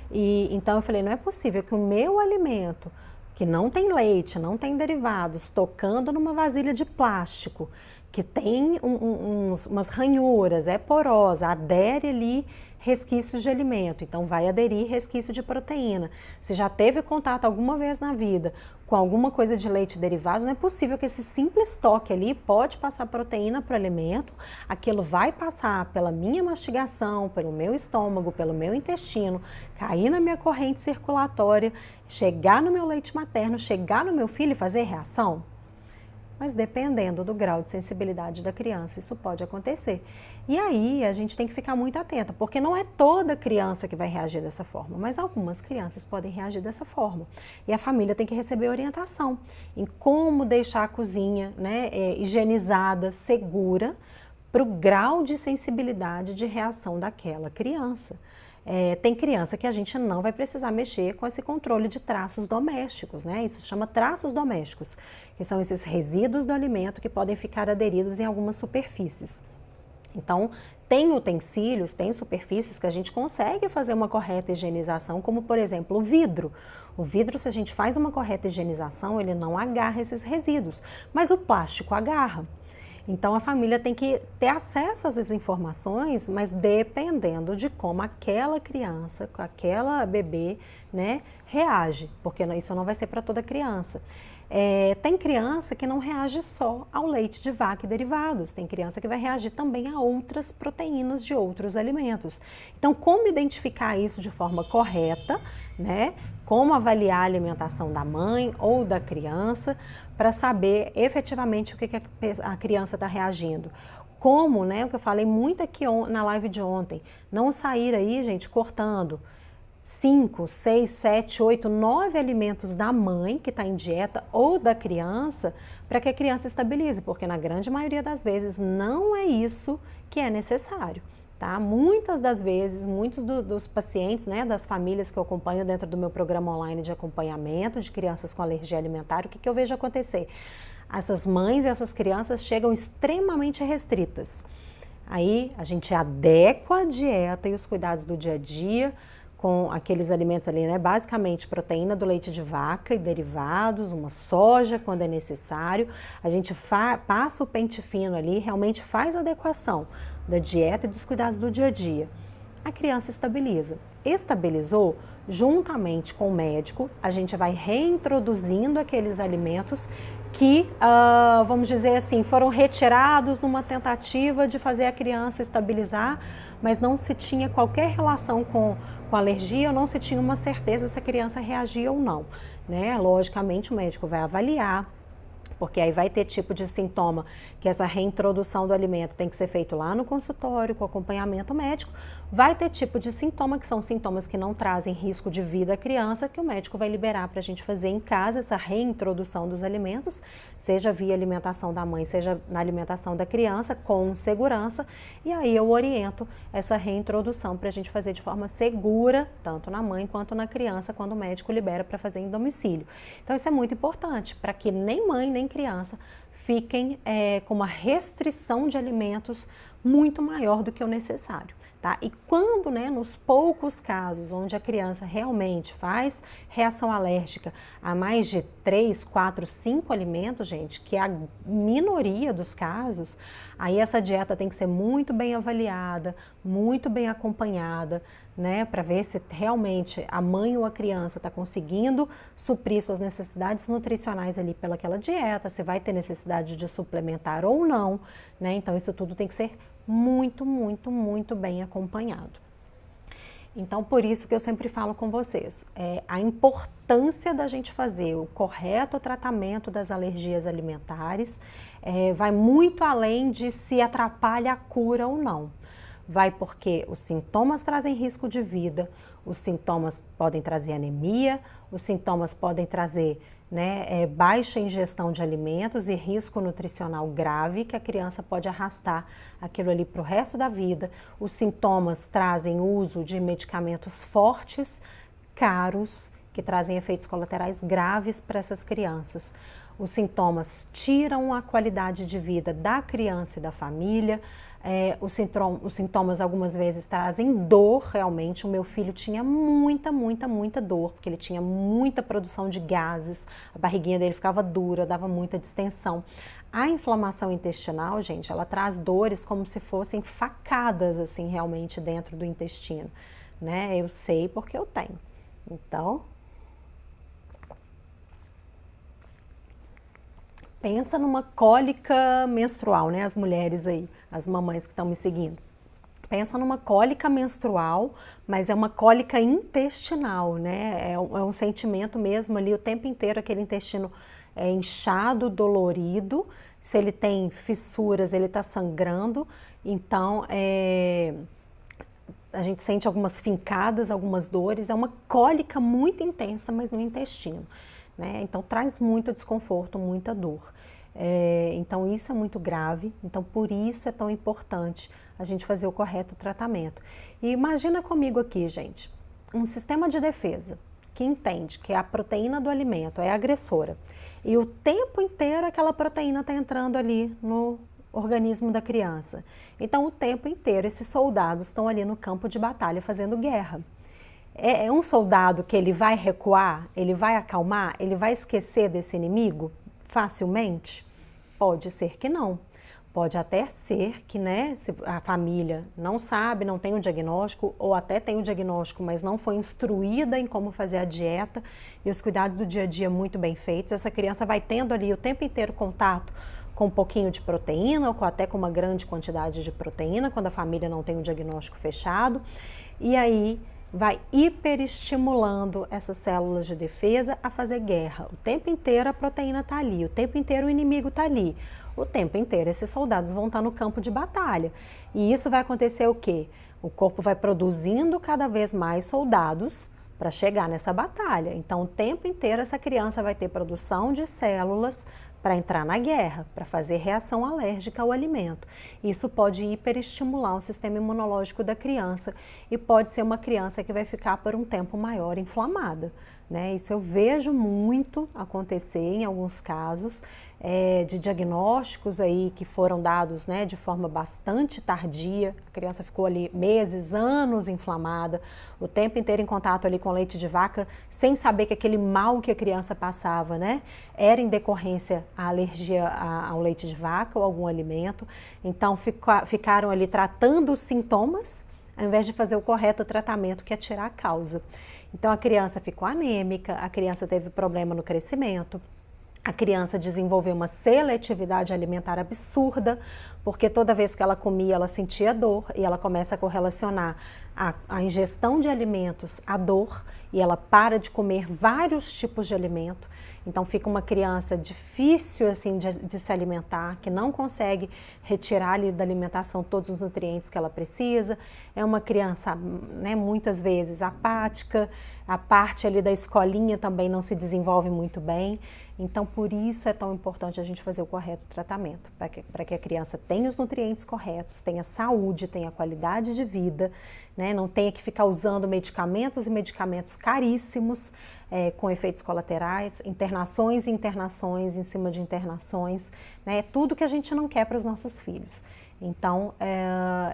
e então eu falei, não é possível que o meu alimento, que não tem leite, não tem derivados, tocando numa vasilha de plástico, que tem umas ranhuras, é porosa, adere ali resquícios de alimento, então vai aderir resquício de proteína. Se já teve contato alguma vez na vida com alguma coisa de leite derivado, não é possível que esse simples toque ali pode passar proteína para o alimento, aquilo vai passar pela minha mastigação, pelo meu estômago, pelo meu intestino, cair na minha corrente circulatória, chegar no meu leite materno, chegar no meu filho e fazer reação? Mas dependendo do grau de sensibilidade da criança, isso pode acontecer. E aí a gente tem que ficar muito atenta, porque não é toda criança que vai reagir dessa forma, mas algumas crianças podem reagir dessa forma. E a família tem que receber orientação em como deixar a cozinha, né, higienizada, segura, para o grau de sensibilidade de reação daquela criança. Tem criança que a gente não vai precisar mexer com esse controle de traços domésticos, né? Isso chama traços domésticos, que são esses resíduos do alimento que podem ficar aderidos em algumas superfícies. Então, tem utensílios, tem superfícies que a gente consegue fazer uma correta higienização, como por exemplo o vidro. O vidro, se a gente faz uma correta higienização, ele não agarra esses resíduos, mas o plástico agarra. Então, a família tem que ter acesso a essas informações, mas dependendo de como aquela criança, aquela bebê, né, reage, porque isso não vai ser para toda criança. Tem criança que não reage só ao leite de vaca e derivados, tem criança que vai reagir também a outras proteínas de outros alimentos. Então, como identificar isso de forma correta, né? Como avaliar a alimentação da mãe ou da criança para saber efetivamente o que a criança está reagindo. Como, né, o que eu falei muito aqui na live de ontem, não sair aí, gente, cortando 5, 6, 7, 8, 9 alimentos da mãe que está em dieta ou da criança para que a criança estabilize, porque na grande maioria das vezes não é isso que é necessário. Tá? Muitas das vezes, muitos dos pacientes, né, das famílias que eu acompanho dentro do meu programa online de acompanhamento de crianças com alergia alimentar, o que eu vejo acontecer? Essas mães e essas crianças chegam extremamente restritas. Aí a gente adequa a dieta e os cuidados do dia a dia com aqueles alimentos ali, né? Basicamente proteína do leite de vaca e derivados, uma soja quando é necessário. A gente passa o pente fino ali, realmente faz a adequação da dieta e dos cuidados do dia a dia. A criança estabiliza. Estabilizou, juntamente com o médico, a gente vai reintroduzindo aqueles alimentos que, vamos dizer assim, foram retirados numa tentativa de fazer a criança estabilizar, mas não se tinha qualquer relação com alergia, não se tinha uma certeza se a criança reagia ou não, né? Logicamente o médico vai avaliar, porque aí vai ter tipo de sintoma que essa reintrodução do alimento tem que ser feito lá no consultório, com acompanhamento médico. Vai ter tipo de sintoma, que são sintomas que não trazem risco de vida à criança, que o médico vai liberar para a gente fazer em casa essa reintrodução dos alimentos, seja via alimentação da mãe, seja na alimentação da criança, com segurança. E aí eu oriento essa reintrodução para a gente fazer de forma segura, tanto na mãe quanto na criança, quando o médico libera para fazer em domicílio. Então isso é muito importante, para que nem mãe nem criança fiquem com uma restrição de alimentos muito maior do que o necessário. Tá? E quando, né, nos poucos casos onde a criança realmente faz reação alérgica a mais de 3, 4, 5 alimentos, gente, que é a minoria dos casos, aí essa dieta tem que ser muito bem avaliada, muito bem acompanhada, né, para ver se realmente a mãe ou a criança está conseguindo suprir suas necessidades nutricionais ali pelaquela dieta, se vai ter necessidade de suplementar ou não, né? Então isso tudo tem que ser muito, muito, muito bem acompanhado. Então, por isso que eu sempre falo com vocês, a importância da gente fazer o correto tratamento das alergias alimentares vai muito além de se atrapalha a cura ou não. vai porque os sintomas trazem risco de vida, os sintomas podem trazer anemia, os sintomas podem trazer baixa ingestão de alimentos e risco nutricional grave que a criança pode arrastar aquilo ali para o resto da vida. Os sintomas trazem uso de medicamentos fortes, caros, que trazem efeitos colaterais graves para essas crianças. Os sintomas tiram a qualidade de vida da criança e da família. Os sintomas algumas vezes trazem dor realmente. O meu filho tinha muita dor, porque ele tinha muita produção de gases, a barriguinha dele ficava dura, dava muita distensão. A inflamação intestinal, gente, ela traz dores como se fossem facadas assim realmente dentro do intestino, né? Eu sei porque eu tenho. Então, pensa numa cólica menstrual, né? As mulheres aí, as mamães que estão me seguindo. Pensa numa cólica menstrual, mas é uma cólica intestinal, né? É um sentimento mesmo ali o tempo inteiro, aquele intestino inchado, dolorido. Se ele tem fissuras, ele está sangrando. Então, a gente sente algumas fincadas, algumas dores. É uma cólica muito intensa, mas no intestino. Então traz muito desconforto, muita dor. Então isso é muito grave, então por isso é tão importante a gente fazer o correto tratamento. E imagina comigo aqui, gente, um sistema de defesa que entende que a proteína do alimento é agressora e o tempo inteiro aquela proteína está entrando ali no organismo da criança. Então o tempo inteiro esses soldados estão ali no campo de batalha fazendo guerra. É um soldado que ele vai recuar, ele vai acalmar, ele vai esquecer desse inimigo facilmente? Pode ser que não. Pode até ser que, se a família não sabe, não tem o diagnóstico, ou até tem o diagnóstico, mas não foi instruída em como fazer a dieta e os cuidados do dia a dia muito bem feitos, essa criança vai tendo ali o tempo inteiro contato com um pouquinho de proteína, ou até com uma grande quantidade de proteína, quando a família não tem o diagnóstico fechado, e aí vai hiperestimulando essas células de defesa a fazer guerra. O tempo inteiro a proteína está ali, o tempo inteiro o inimigo está ali. O tempo inteiro esses soldados vão estar no campo de batalha. E isso vai acontecer o quê? O corpo vai produzindo cada vez mais soldados para chegar nessa batalha. Então, o tempo inteiro essa criança vai ter produção de células para entrar na guerra, para fazer reação alérgica ao alimento. Isso pode hiperestimular o sistema imunológico da criança e pode ser uma criança que vai ficar por um tempo maior inflamada. Isso eu vejo muito acontecer em alguns casos de diagnósticos aí que foram dados de forma bastante tardia. A criança ficou ali meses, anos inflamada, o tempo inteiro em contato ali com leite de vaca, sem saber que aquele mal que a criança passava era em decorrência à alergia ao leite de vaca ou algum alimento. Então ficaram ali tratando os sintomas ao invés de fazer o correto tratamento, que é tirar a causa. Então a criança ficou anêmica, a criança teve problema no crescimento, a criança desenvolveu uma seletividade alimentar absurda, porque toda vez que ela comia, ela sentia dor e ela começa a correlacionar a ingestão de alimentos à dor e ela para de comer vários tipos de alimento. Então fica uma criança difícil assim de se alimentar, que não consegue retirar ali da alimentação todos os nutrientes que ela precisa. É uma criança, muitas vezes apática, a parte ali da escolinha também não se desenvolve muito bem. Então por isso é tão importante a gente fazer o correto tratamento, para que a criança tenha os nutrientes corretos, tenha saúde, tenha qualidade de vida, não tenha que ficar usando medicamentos e medicamentos caríssimos, com efeitos colaterais, internações e internações em cima de internações, tudo que a gente não quer para os nossos filhos. Então,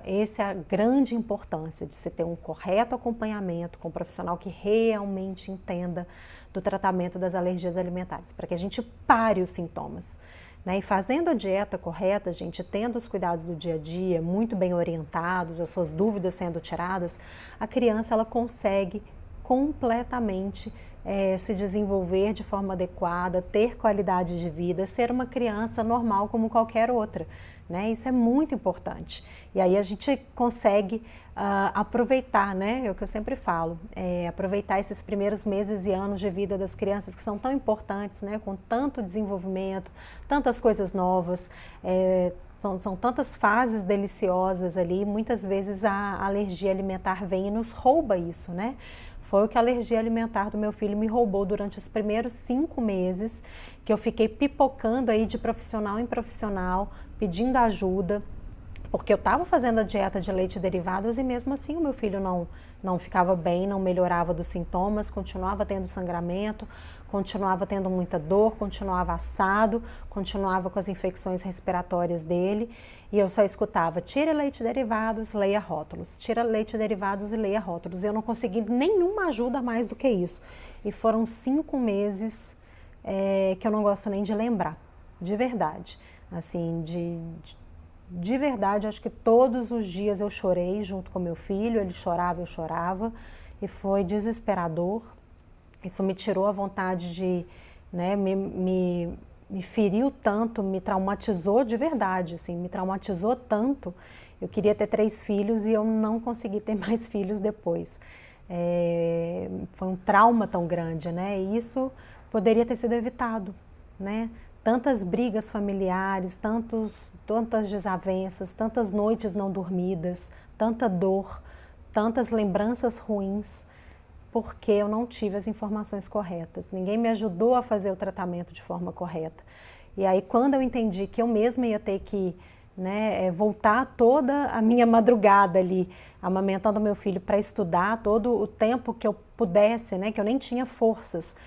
essa é a grande importância de se ter um correto acompanhamento com um profissional que realmente entenda do tratamento das alergias alimentares, para que a gente pare os sintomas. E fazendo a dieta correta, gente, tendo os cuidados do dia a dia muito bem orientados, as suas dúvidas sendo tiradas, a criança ela consegue completamente se desenvolver de forma adequada, ter qualidade de vida, ser uma criança normal como qualquer outra. Isso é muito importante. E aí a gente consegue aproveitar, é o que eu sempre falo, aproveitar esses primeiros meses e anos de vida das crianças que são tão importantes, com tanto desenvolvimento, tantas coisas novas, São tantas fases deliciosas ali, muitas vezes a alergia alimentar vem e nos rouba isso, né? Foi o que a alergia alimentar do meu filho me roubou durante os primeiros 5 meses, que eu fiquei pipocando aí de profissional em profissional, pedindo ajuda, porque eu estava fazendo a dieta de leite e derivados e mesmo assim o meu filho não ficava bem, não melhorava dos sintomas, continuava tendo sangramento, continuava tendo muita dor, continuava assado, continuava com as infecções respiratórias dele e eu só escutava: tira leite e derivados, leia rótulos, tira leite e derivados e leia rótulos. Eu não consegui nenhuma ajuda a mais do que isso. E foram 5 meses que eu não gosto nem de lembrar, de verdade. Assim, de verdade, acho que todos os dias eu chorei junto com meu filho, ele chorava, eu chorava, e foi desesperador. Isso me tirou a vontade de, né, me feriu tanto, me traumatizou de verdade, assim, me traumatizou tanto. Eu queria ter 3 filhos e eu não consegui ter mais filhos depois. Foi um trauma tão grande, né, e isso poderia ter sido evitado, né? Tantas brigas familiares, tantas desavenças, tantas noites não dormidas, tanta dor, tantas lembranças ruins, porque eu não tive as informações corretas. Ninguém me ajudou a fazer o tratamento de forma correta. E aí, quando eu entendi que eu mesma ia ter que, né, voltar toda a minha madrugada ali, amamentando meu filho para estudar todo o tempo que eu pudesse, né, que eu nem tinha forças,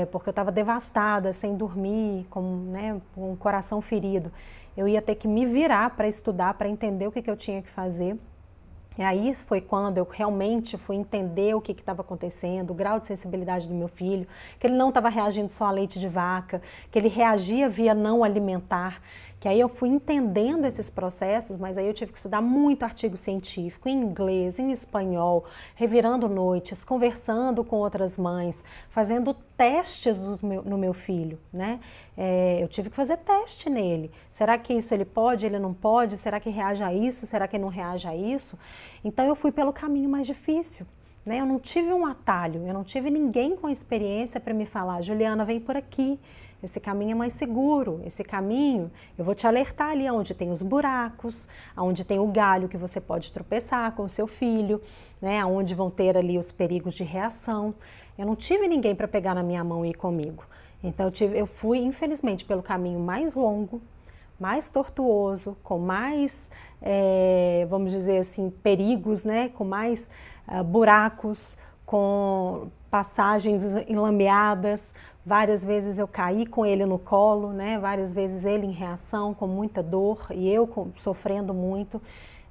porque eu estava devastada, sem dormir, com o coração ferido. Eu ia ter que me virar para estudar, para entender o que eu tinha que fazer. E aí foi quando eu realmente fui entender o que estava acontecendo, o grau de sensibilidade do meu filho, que ele não estava reagindo só a leite de vaca, que ele reagia via não alimentar, que aí eu fui entendendo esses processos, mas aí eu tive que estudar muito artigo científico, em inglês, em espanhol, revirando noites, conversando com outras mães, fazendo testes no meu filho, né? Eu tive que fazer teste nele. Será que isso ele pode, ele não pode? Será que reage a isso? Será que não reage a isso? Então eu fui pelo caminho mais difícil, né? Eu não tive um atalho, eu não tive ninguém com experiência para me falar: Juliana, vem por aqui, esse caminho é mais seguro, esse caminho eu vou te alertar ali onde tem os buracos, onde tem o galho que você pode tropeçar com o seu filho, né? Onde vão ter ali os perigos de reação. Eu não tive ninguém para pegar na minha mão e ir comigo. Então eu fui, infelizmente, pelo caminho mais longo, mais tortuoso, com mais, vamos dizer assim, perigos, né? Com mais buracos, com passagens enlameadas. Várias vezes eu caí com ele no colo, né? Várias vezes ele em reação, com muita dor, e eu sofrendo muito.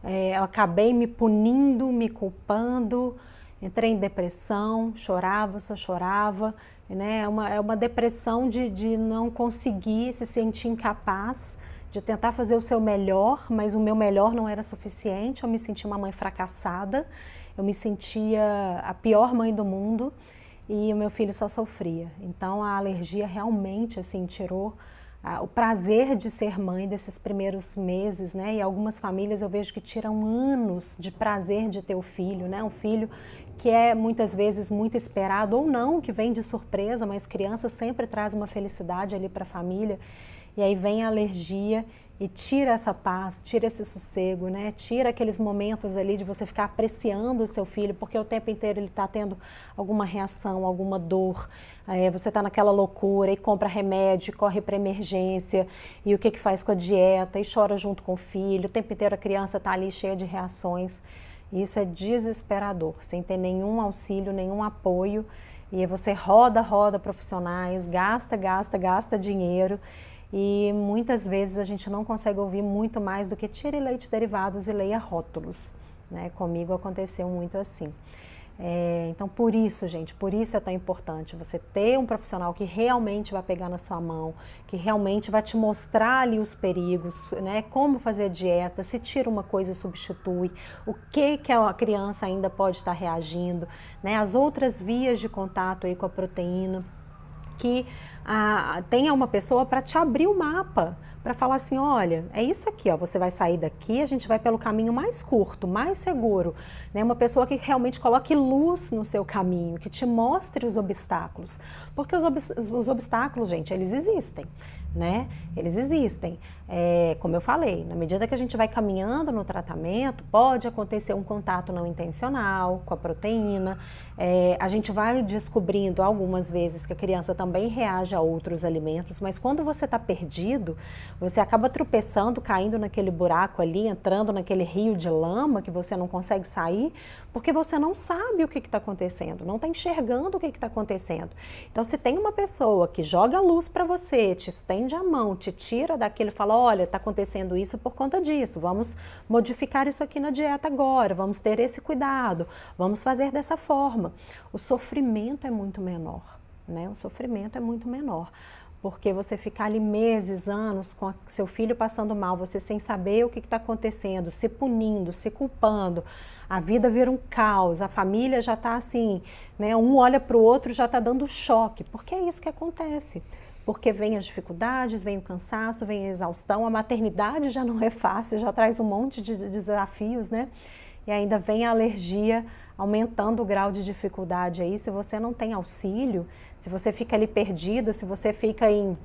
Eu acabei me punindo, me culpando, entrei em depressão, chorava, só chorava, né? É uma depressão de não conseguir, se sentir incapaz de tentar fazer o seu melhor, mas o meu melhor não era suficiente. Eu me sentia uma mãe fracassada, eu me sentia a pior mãe do mundo e o meu filho só sofria. Então a alergia realmente assim tirou o prazer de ser mãe desses primeiros meses, né? E algumas famílias eu vejo que tiram anos de prazer de ter o filho, né? Um filho que é muitas vezes muito esperado ou não, que vem de surpresa, mas criança sempre traz uma felicidade ali para a família. E aí vem a alergia e tira essa paz, tira esse sossego, né? Tira aqueles momentos ali de você ficar apreciando o seu filho, porque o tempo inteiro ele está tendo alguma reação, alguma dor. Você está naquela loucura e compra remédio, corre para emergência, e o que faz com a dieta, e chora junto com o filho. O tempo inteiro a criança está ali cheia de reações. E isso é desesperador, sem ter nenhum auxílio, nenhum apoio. E aí você roda profissionais, gasta dinheiro. E muitas vezes a gente não consegue ouvir muito mais do que tire leite derivados e leia rótulos, né? Comigo aconteceu muito assim. Então por isso, gente, por isso é tão importante você ter um profissional que realmente vai pegar na sua mão, que realmente vai te mostrar ali os perigos, né? Como fazer a dieta, se tira uma coisa e substitui, o que a criança ainda pode estar reagindo, né? As outras vias de contato aí com a proteína, que tenha uma pessoa para te abrir o mapa, para falar assim: olha, é isso aqui, ó, você vai sair daqui, a gente vai pelo caminho mais curto, mais seguro, né? Uma pessoa que realmente coloque luz no seu caminho, que te mostre os obstáculos, porque os obstáculos, gente, eles existem, né? Eles existem. Como eu falei, na medida que a gente vai caminhando no tratamento, pode acontecer um contato não intencional com a proteína, a gente vai descobrindo algumas vezes que a criança também reage a outros alimentos, mas quando você está perdido, você acaba tropeçando, caindo naquele buraco ali, entrando naquele rio de lama que você não consegue sair, porque você não sabe o que está acontecendo, não está enxergando o que está acontecendo. Então, se tem uma pessoa que joga a luz para você, te estende a mão, te tira daquele, fala, olha, está acontecendo isso por conta disso, vamos modificar isso aqui na dieta agora, vamos ter esse cuidado, vamos fazer dessa forma. O sofrimento é muito menor, né? O sofrimento é muito menor, porque você ficar ali meses, anos com seu filho passando mal, você sem saber o que está acontecendo, se punindo, se culpando, a vida vira um caos, a família já está assim, né? Um olha para o outro e já está dando choque, porque é isso que acontece. Porque vem as dificuldades, vem o cansaço, vem a exaustão, a maternidade já não é fácil, já traz um monte de desafios, né? E ainda vem a alergia, aumentando o grau de dificuldade aí. Se você não tem auxílio, se você fica ali perdido, se você fica em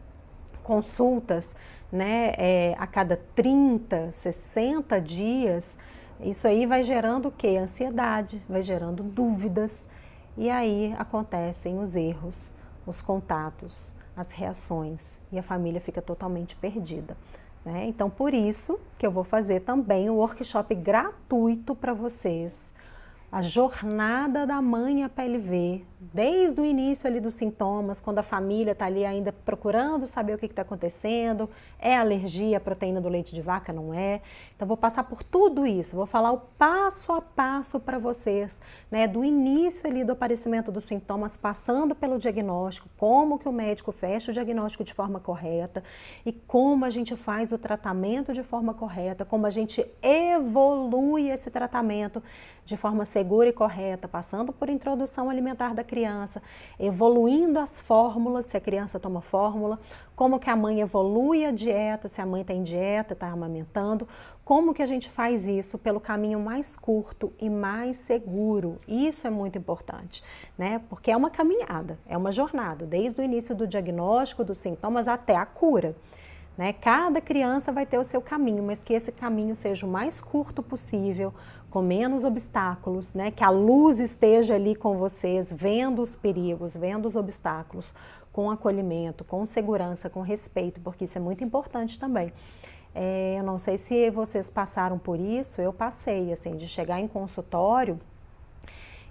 consultas, né, a cada 30, 60 dias, isso aí vai gerando o quê? Ansiedade, vai gerando dúvidas, e aí acontecem os erros, os contatos, as reações, e a família fica totalmente perdida, né? Então, por isso que eu vou fazer também um workshop gratuito para vocês, a jornada da mãe a PLV, desde o início ali dos sintomas, quando a família está ali ainda procurando saber o que está acontecendo, é alergia à proteína do leite de vaca, não é? Então vou passar por tudo isso, vou falar o passo a passo para vocês, né, do início ali do aparecimento dos sintomas, passando pelo diagnóstico, como que o médico fecha o diagnóstico de forma correta e como a gente faz o tratamento de forma correta, como a gente evolui esse tratamento de forma segura e correta, passando por introdução alimentar da criança, evoluindo as fórmulas, se a criança toma fórmula, como que a mãe evolui a dieta, se a mãe tem dieta, está amamentando, como que a gente faz isso pelo caminho mais curto e mais seguro. Isso é muito importante, né? Porque é uma caminhada, é uma jornada, desde o início do diagnóstico, dos sintomas até a cura. Né? Cada criança vai ter o seu caminho, mas que esse caminho seja o mais curto possível, com menos obstáculos, né? Que a luz esteja ali com vocês, vendo os perigos, vendo os obstáculos, com acolhimento, com segurança, com respeito, porque isso é muito importante também. Eu não sei se vocês passaram por isso, eu passei, assim, de chegar em consultório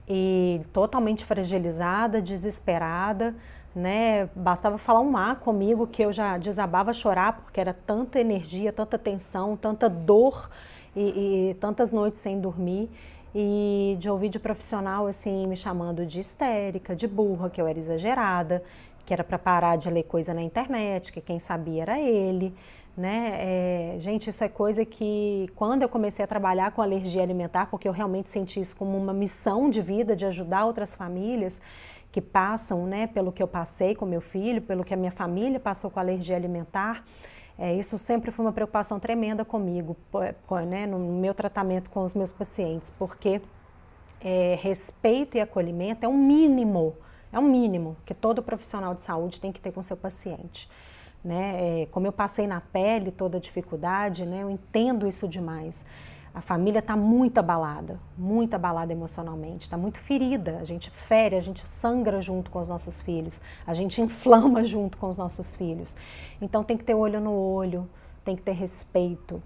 e totalmente fragilizada, desesperada, né? Bastava falar um A comigo que eu já desabava a chorar, porque era tanta energia, tanta tensão, tanta dor e tantas noites sem dormir, e de ouvir de profissional assim me chamando de histérica, de burra, que eu era exagerada, que era para parar de ler coisa na internet, que quem sabia era ele, né? Gente, isso é coisa que quando eu comecei a trabalhar com alergia alimentar, porque eu realmente senti isso como uma missão de vida, de ajudar outras famílias que passam, né, pelo que eu passei com meu filho, pelo que a minha família passou com alergia alimentar, isso sempre foi uma preocupação tremenda comigo, né, no meu tratamento com os meus pacientes, porque respeito e acolhimento é um mínimo que todo profissional de saúde tem que ter com seu paciente. Né? Como eu passei na pele toda a dificuldade, né, eu entendo isso demais. A família está muito abalada emocionalmente, está muito ferida, a gente fere, a gente sangra junto com os nossos filhos, a gente inflama junto com os nossos filhos. Então tem que ter olho no olho, tem que ter respeito,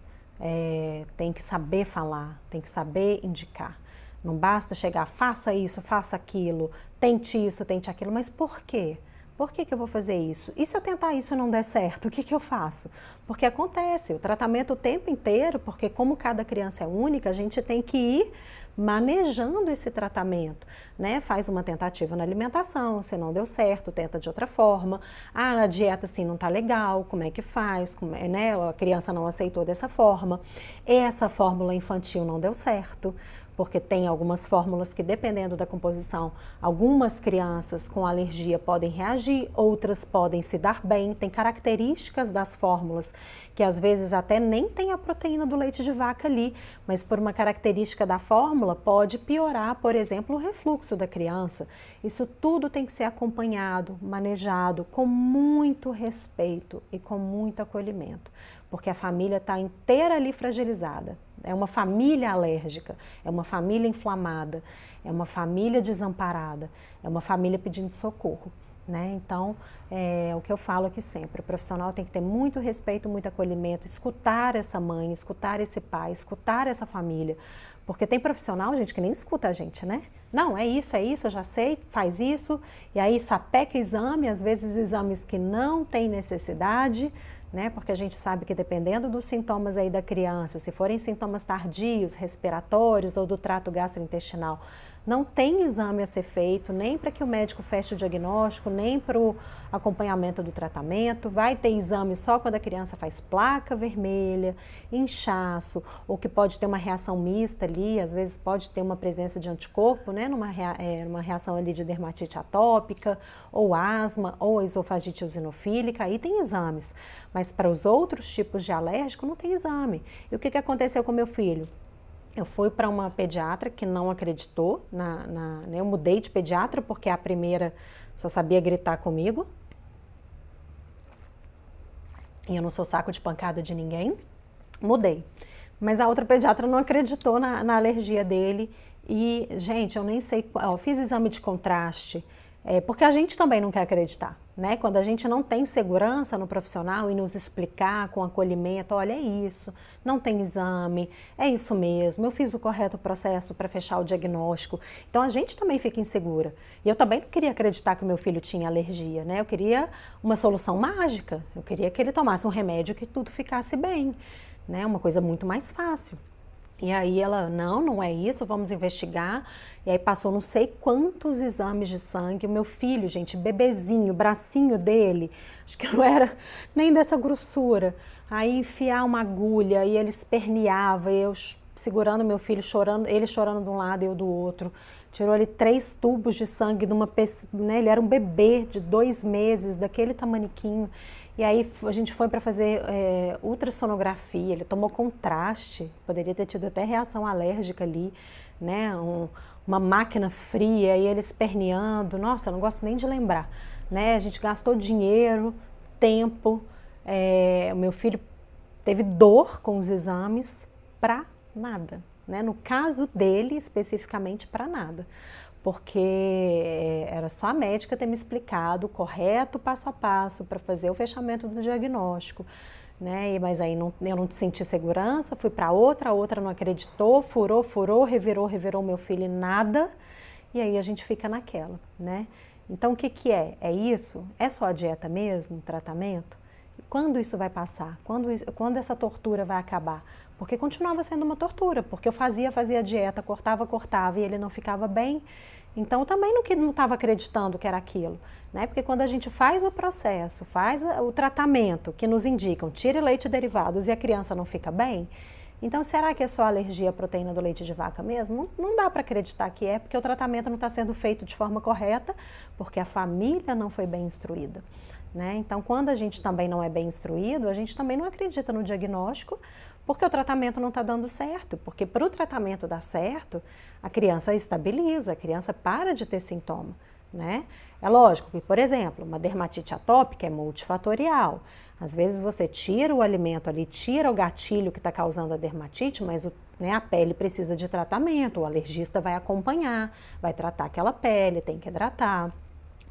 tem que saber falar, tem que saber indicar. Não basta chegar, faça isso, faça aquilo, tente isso, tente aquilo, mas por quê? Por que eu vou fazer isso? E se eu tentar isso e não der certo, o que eu faço? Porque acontece, o tratamento o tempo inteiro, porque como cada criança é única, a gente tem que ir manejando esse tratamento, né? Faz uma tentativa na alimentação, se não deu certo, tenta de outra forma. A dieta assim não tá legal, como é que faz? Né? A criança não aceitou dessa forma. Essa fórmula infantil não deu certo. porque tem algumas fórmulas que, dependendo da composição, algumas crianças com alergia podem reagir, outras podem se dar bem. Tem características das fórmulas que às vezes até nem tem a proteína do leite de vaca ali, mas por uma característica da fórmula pode piorar, por exemplo, o refluxo da criança. Isso tudo tem que ser acompanhado, manejado com muito respeito e com muito acolhimento, porque a família está inteira ali fragilizada. É uma família alérgica, é uma família inflamada, é uma família desamparada, é uma família pedindo socorro, né? Então, é o que eu falo aqui sempre, o profissional tem que ter muito respeito, muito acolhimento, escutar essa mãe, escutar esse pai, escutar essa família, porque tem profissional, gente, que nem escuta a gente, né? Não, é isso, eu já sei, faz isso, e aí sapeca exame, às vezes exames que não tem necessidade, né? Porque a gente sabe que dependendo dos sintomas aí da criança, se forem sintomas tardios, respiratórios ou do trato gastrointestinal, não tem exame a ser feito, nem para que o médico feche o diagnóstico, nem para o acompanhamento do tratamento. Vai ter exame só quando a criança faz placa vermelha, inchaço, ou que pode ter uma reação mista ali, às vezes pode ter uma presença de anticorpo, né, numa reação ali de dermatite atópica, ou asma, ou esofagite eosinofílica, aí tem exames. Mas para os outros tipos de alérgico não tem exame. E o que aconteceu com meu filho? Eu fui para uma pediatra que não acreditou, eu mudei de pediatra porque a primeira só sabia gritar comigo. E eu não sou saco de pancada de ninguém. Mudei. Mas a outra pediatra não acreditou na alergia dele. E, gente, eu nem sei, eu fiz exame de contraste, porque a gente também não quer acreditar, né? Quando a gente não tem segurança no profissional e nos explicar com acolhimento, olha, é isso, não tem exame, é isso mesmo, eu fiz o correto processo para fechar o diagnóstico. Então a gente também fica insegura. E eu também não queria acreditar que o meu filho tinha alergia, né? Eu queria uma solução mágica, eu queria que ele tomasse um remédio que tudo ficasse bem, né? Uma coisa muito mais fácil. E aí ela, não é isso, vamos investigar. E aí passou não sei quantos exames de sangue. O meu filho, gente, bebezinho, bracinho dele, acho que não era nem dessa grossura. Aí enfiar uma agulha e ele esperneava, e eu segurando meu filho, chorando, ele chorando de um lado e eu do outro. Tirou ali 3 tubos de sangue de uma pessoa, né? Ele era um bebê de 2 meses, daquele tamaniquinho. E aí a gente foi para fazer ultrassonografia, ele tomou contraste, poderia ter tido até reação alérgica ali, né? Uma máquina fria e ele esperneando, nossa, eu não gosto nem de lembrar, né? A gente gastou dinheiro, tempo, o meu filho teve dor com os exames para nada, né? No caso dele, especificamente para nada. Porque era só a médica ter me explicado o correto passo a passo para fazer o fechamento do diagnóstico, né? Mas aí eu não senti segurança, fui para outra, a outra não acreditou, furou, revirou meu filho e nada, e aí a gente fica naquela, né? Então o que é? É isso? É só a dieta mesmo, o tratamento? Quando isso vai passar? Quando essa tortura vai acabar? Porque continuava sendo uma tortura, porque eu fazia dieta, cortava e ele não ficava bem. Então eu também não estava acreditando que era aquilo, né? Porque quando a gente faz o processo, faz o tratamento que nos indicam, tire leite e derivados e a criança não fica bem, então será que é só alergia à proteína do leite de vaca mesmo? Não dá para acreditar que é, porque o tratamento não está sendo feito de forma correta, porque a família não foi bem instruída, né? Então quando a gente também não é bem instruído, a gente também não acredita no diagnóstico, porque o tratamento não está dando certo, porque para o tratamento dar certo, a criança estabiliza, a criança para de ter sintoma, né? É lógico que, por exemplo, uma dermatite atópica é multifatorial. Às vezes você tira o alimento ali, tira o gatilho que está causando a dermatite, mas a pele precisa de tratamento, o alergista vai acompanhar, vai tratar aquela pele, tem que hidratar.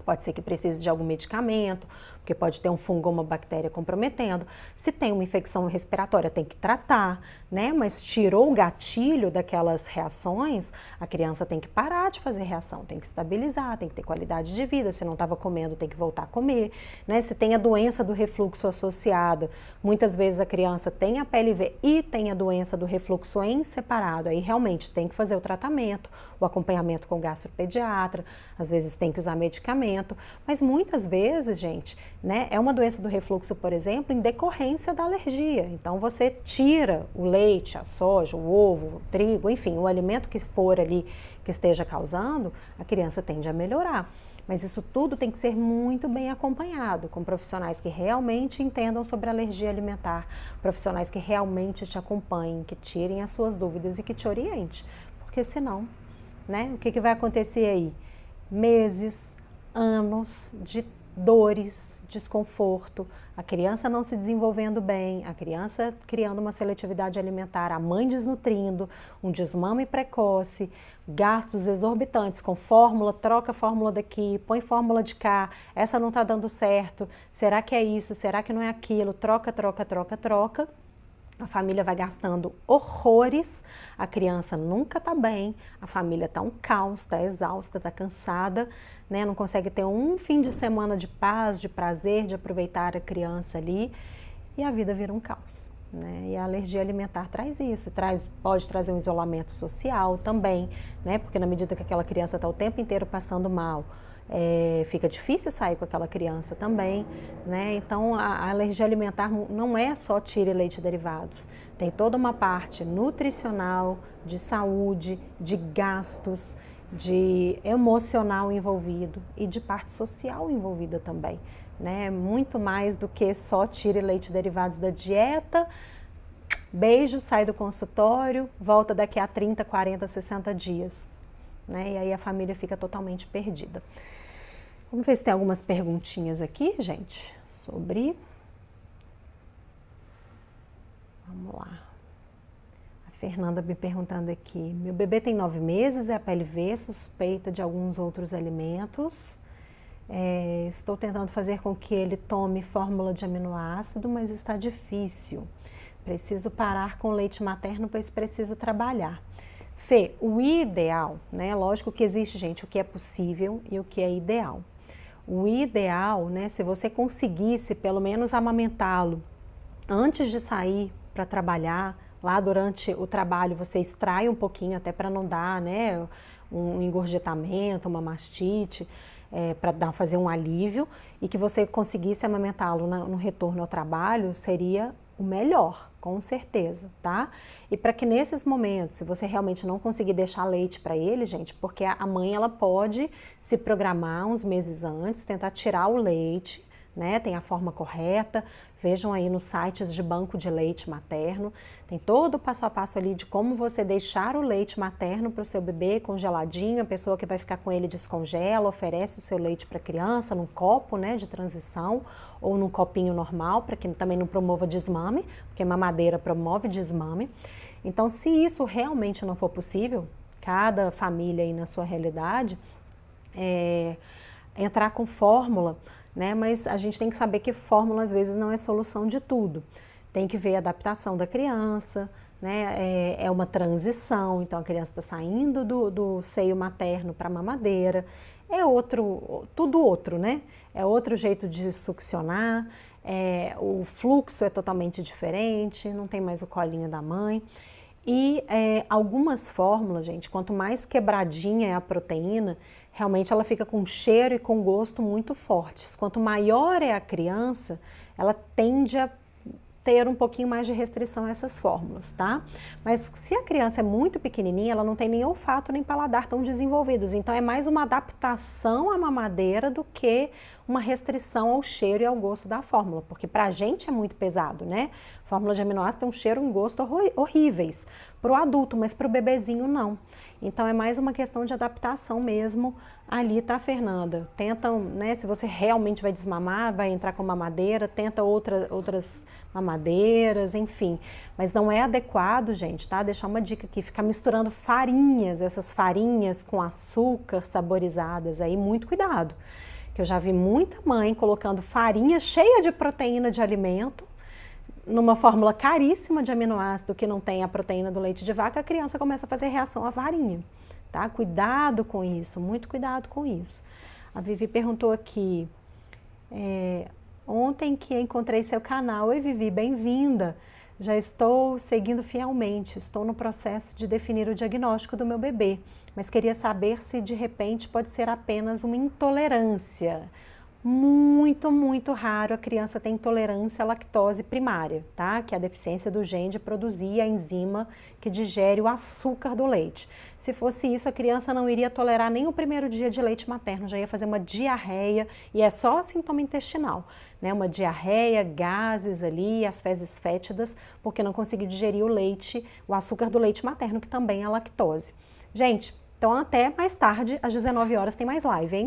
Pode ser que precise de algum medicamento, porque pode ter um fungo ou uma bactéria comprometendo. Se tem uma infecção respiratória, tem que tratar, né? Mas tirou o gatilho daquelas reações, a criança tem que parar de fazer reação, tem que estabilizar, tem que ter qualidade de vida. Se não estava comendo, tem que voltar a comer, né? Se tem a doença do refluxo associada, muitas vezes a criança tem a PLV e tem a doença do refluxo em separado, aí realmente tem que fazer o tratamento, o acompanhamento com o gastropediatra, às vezes tem que usar medicamento, tratamento. Mas muitas vezes, gente, né, é uma doença do refluxo, por exemplo, em decorrência da alergia. Então você tira o leite, a soja, o ovo, o trigo, enfim, o alimento que for ali que esteja causando, a criança tende a melhorar. Mas isso tudo tem que ser muito bem acompanhado, com profissionais que realmente entendam sobre alergia alimentar, profissionais que realmente te acompanhem, que tirem as suas dúvidas e que te orientem, porque senão, né, o que vai acontecer aí? Meses, anos de dores, desconforto, a criança não se desenvolvendo bem, a criança criando uma seletividade alimentar, a mãe desnutrindo, um desmame precoce, gastos exorbitantes com fórmula, troca a fórmula daqui, põe fórmula de cá, essa não está dando certo, será que é isso, será que não é aquilo, troca, troca, troca, troca. A família vai gastando horrores, a criança nunca está bem, a família está um caos, está exausta, está cansada, né? Não consegue ter um fim de semana de paz, de prazer, de aproveitar a criança ali, e a vida vira um caos, né? E a alergia alimentar traz isso, pode trazer um isolamento social também, né? Porque na medida que aquela criança está o tempo inteiro passando mal, fica difícil sair com aquela criança também, né? Então a alergia alimentar não é só tira e leite derivados, tem toda uma parte nutricional, de saúde, de gastos, de emocional envolvido e de parte social envolvida também, né? Muito mais do que só tira e leite derivados da dieta, beijo, sai do consultório, volta daqui a 30, 40, 60 dias, né? E aí a família fica totalmente perdida. Vamos ver se tem algumas perguntinhas aqui, gente, sobre... Vamos lá. A Fernanda me perguntando aqui. Meu bebê tem 9 meses, é PLV, suspeita de alguns outros alimentos. Estou tentando fazer com que ele tome fórmula de aminoácido, mas está difícil. Preciso parar com leite materno, pois preciso trabalhar. Fê, o ideal, né? Lógico que existe, gente, o que é possível e o que é ideal. O ideal, né, se você conseguisse pelo menos amamentá-lo antes de sair para trabalhar, lá durante o trabalho você extrai um pouquinho até para não dar, né, um engorjetamento, uma mastite, para fazer um alívio, e que você conseguisse amamentá-lo no retorno ao trabalho, seria o melhor, com certeza, tá? E para que nesses momentos, se você realmente não conseguir deixar leite para ele, gente, porque a mãe ela pode se programar uns meses antes, tentar tirar o leite, né? Tem a forma correta, vejam aí nos sites de banco de leite materno, tem todo o passo a passo ali de como você deixar o leite materno para o seu bebê congeladinho, a pessoa que vai ficar com ele descongela, oferece o seu leite para a criança num copo, né, de transição, ou num copinho normal, para que também não promova desmame, porque mamadeira promove desmame. Então, se isso realmente não for possível, cada família aí na sua realidade, entrar com fórmula, né? Mas a gente tem que saber que fórmula às vezes não é solução de tudo. Tem que ver a adaptação da criança, né? É uma transição, então a criança está saindo do seio materno para a mamadeira, tudo outro, né? É outro jeito de succionar, o fluxo é totalmente diferente, não tem mais o colinho da mãe. E algumas fórmulas, gente, quanto mais quebradinha é a proteína, realmente ela fica com cheiro e com gosto muito fortes. Quanto maior é a criança, ela tende a ter um pouquinho mais de restrição a essas fórmulas, tá? Mas se a criança é muito pequenininha, ela não tem nem olfato nem paladar tão desenvolvidos, então é mais uma adaptação à mamadeira do que uma restrição ao cheiro e ao gosto da fórmula, porque pra gente é muito pesado, né? Fórmula de aminoácido tem um cheiro e um gosto horríveis pro adulto, mas pro bebezinho não. Então é mais uma questão de adaptação mesmo ali, tá, Fernanda? Tentam, né, se você realmente vai desmamar, vai entrar com mamadeira, tenta outras mamadeiras, enfim. Mas não é adequado, gente, tá? Deixar uma dica aqui, ficar misturando farinhas, essas farinhas com açúcar saborizadas aí, muito cuidado. Que eu já vi muita mãe colocando farinha cheia de proteína de alimento, numa fórmula caríssima de aminoácido que não tem a proteína do leite de vaca, a criança começa a fazer reação à farinha, tá? Cuidado com isso, muito cuidado com isso. A Vivi perguntou aqui, ontem que encontrei seu canal, oi Vivi, bem-vinda. Já estou seguindo fielmente, estou no processo de definir o diagnóstico do meu bebê, mas queria saber se de repente pode ser apenas uma intolerância. Muito, muito raro a criança ter intolerância à lactose primária, tá? Que é a deficiência do gene de produzir a enzima que digere o açúcar do leite. Se fosse isso, a criança não iria tolerar nem o primeiro dia de leite materno, já ia fazer uma diarreia, e é só sintoma intestinal, né? Uma diarreia, gases ali, as fezes fétidas, porque não conseguiu digerir o leite, o açúcar do leite materno, que também é a lactose. Gente, então até mais tarde, às 19 horas, tem mais live, hein?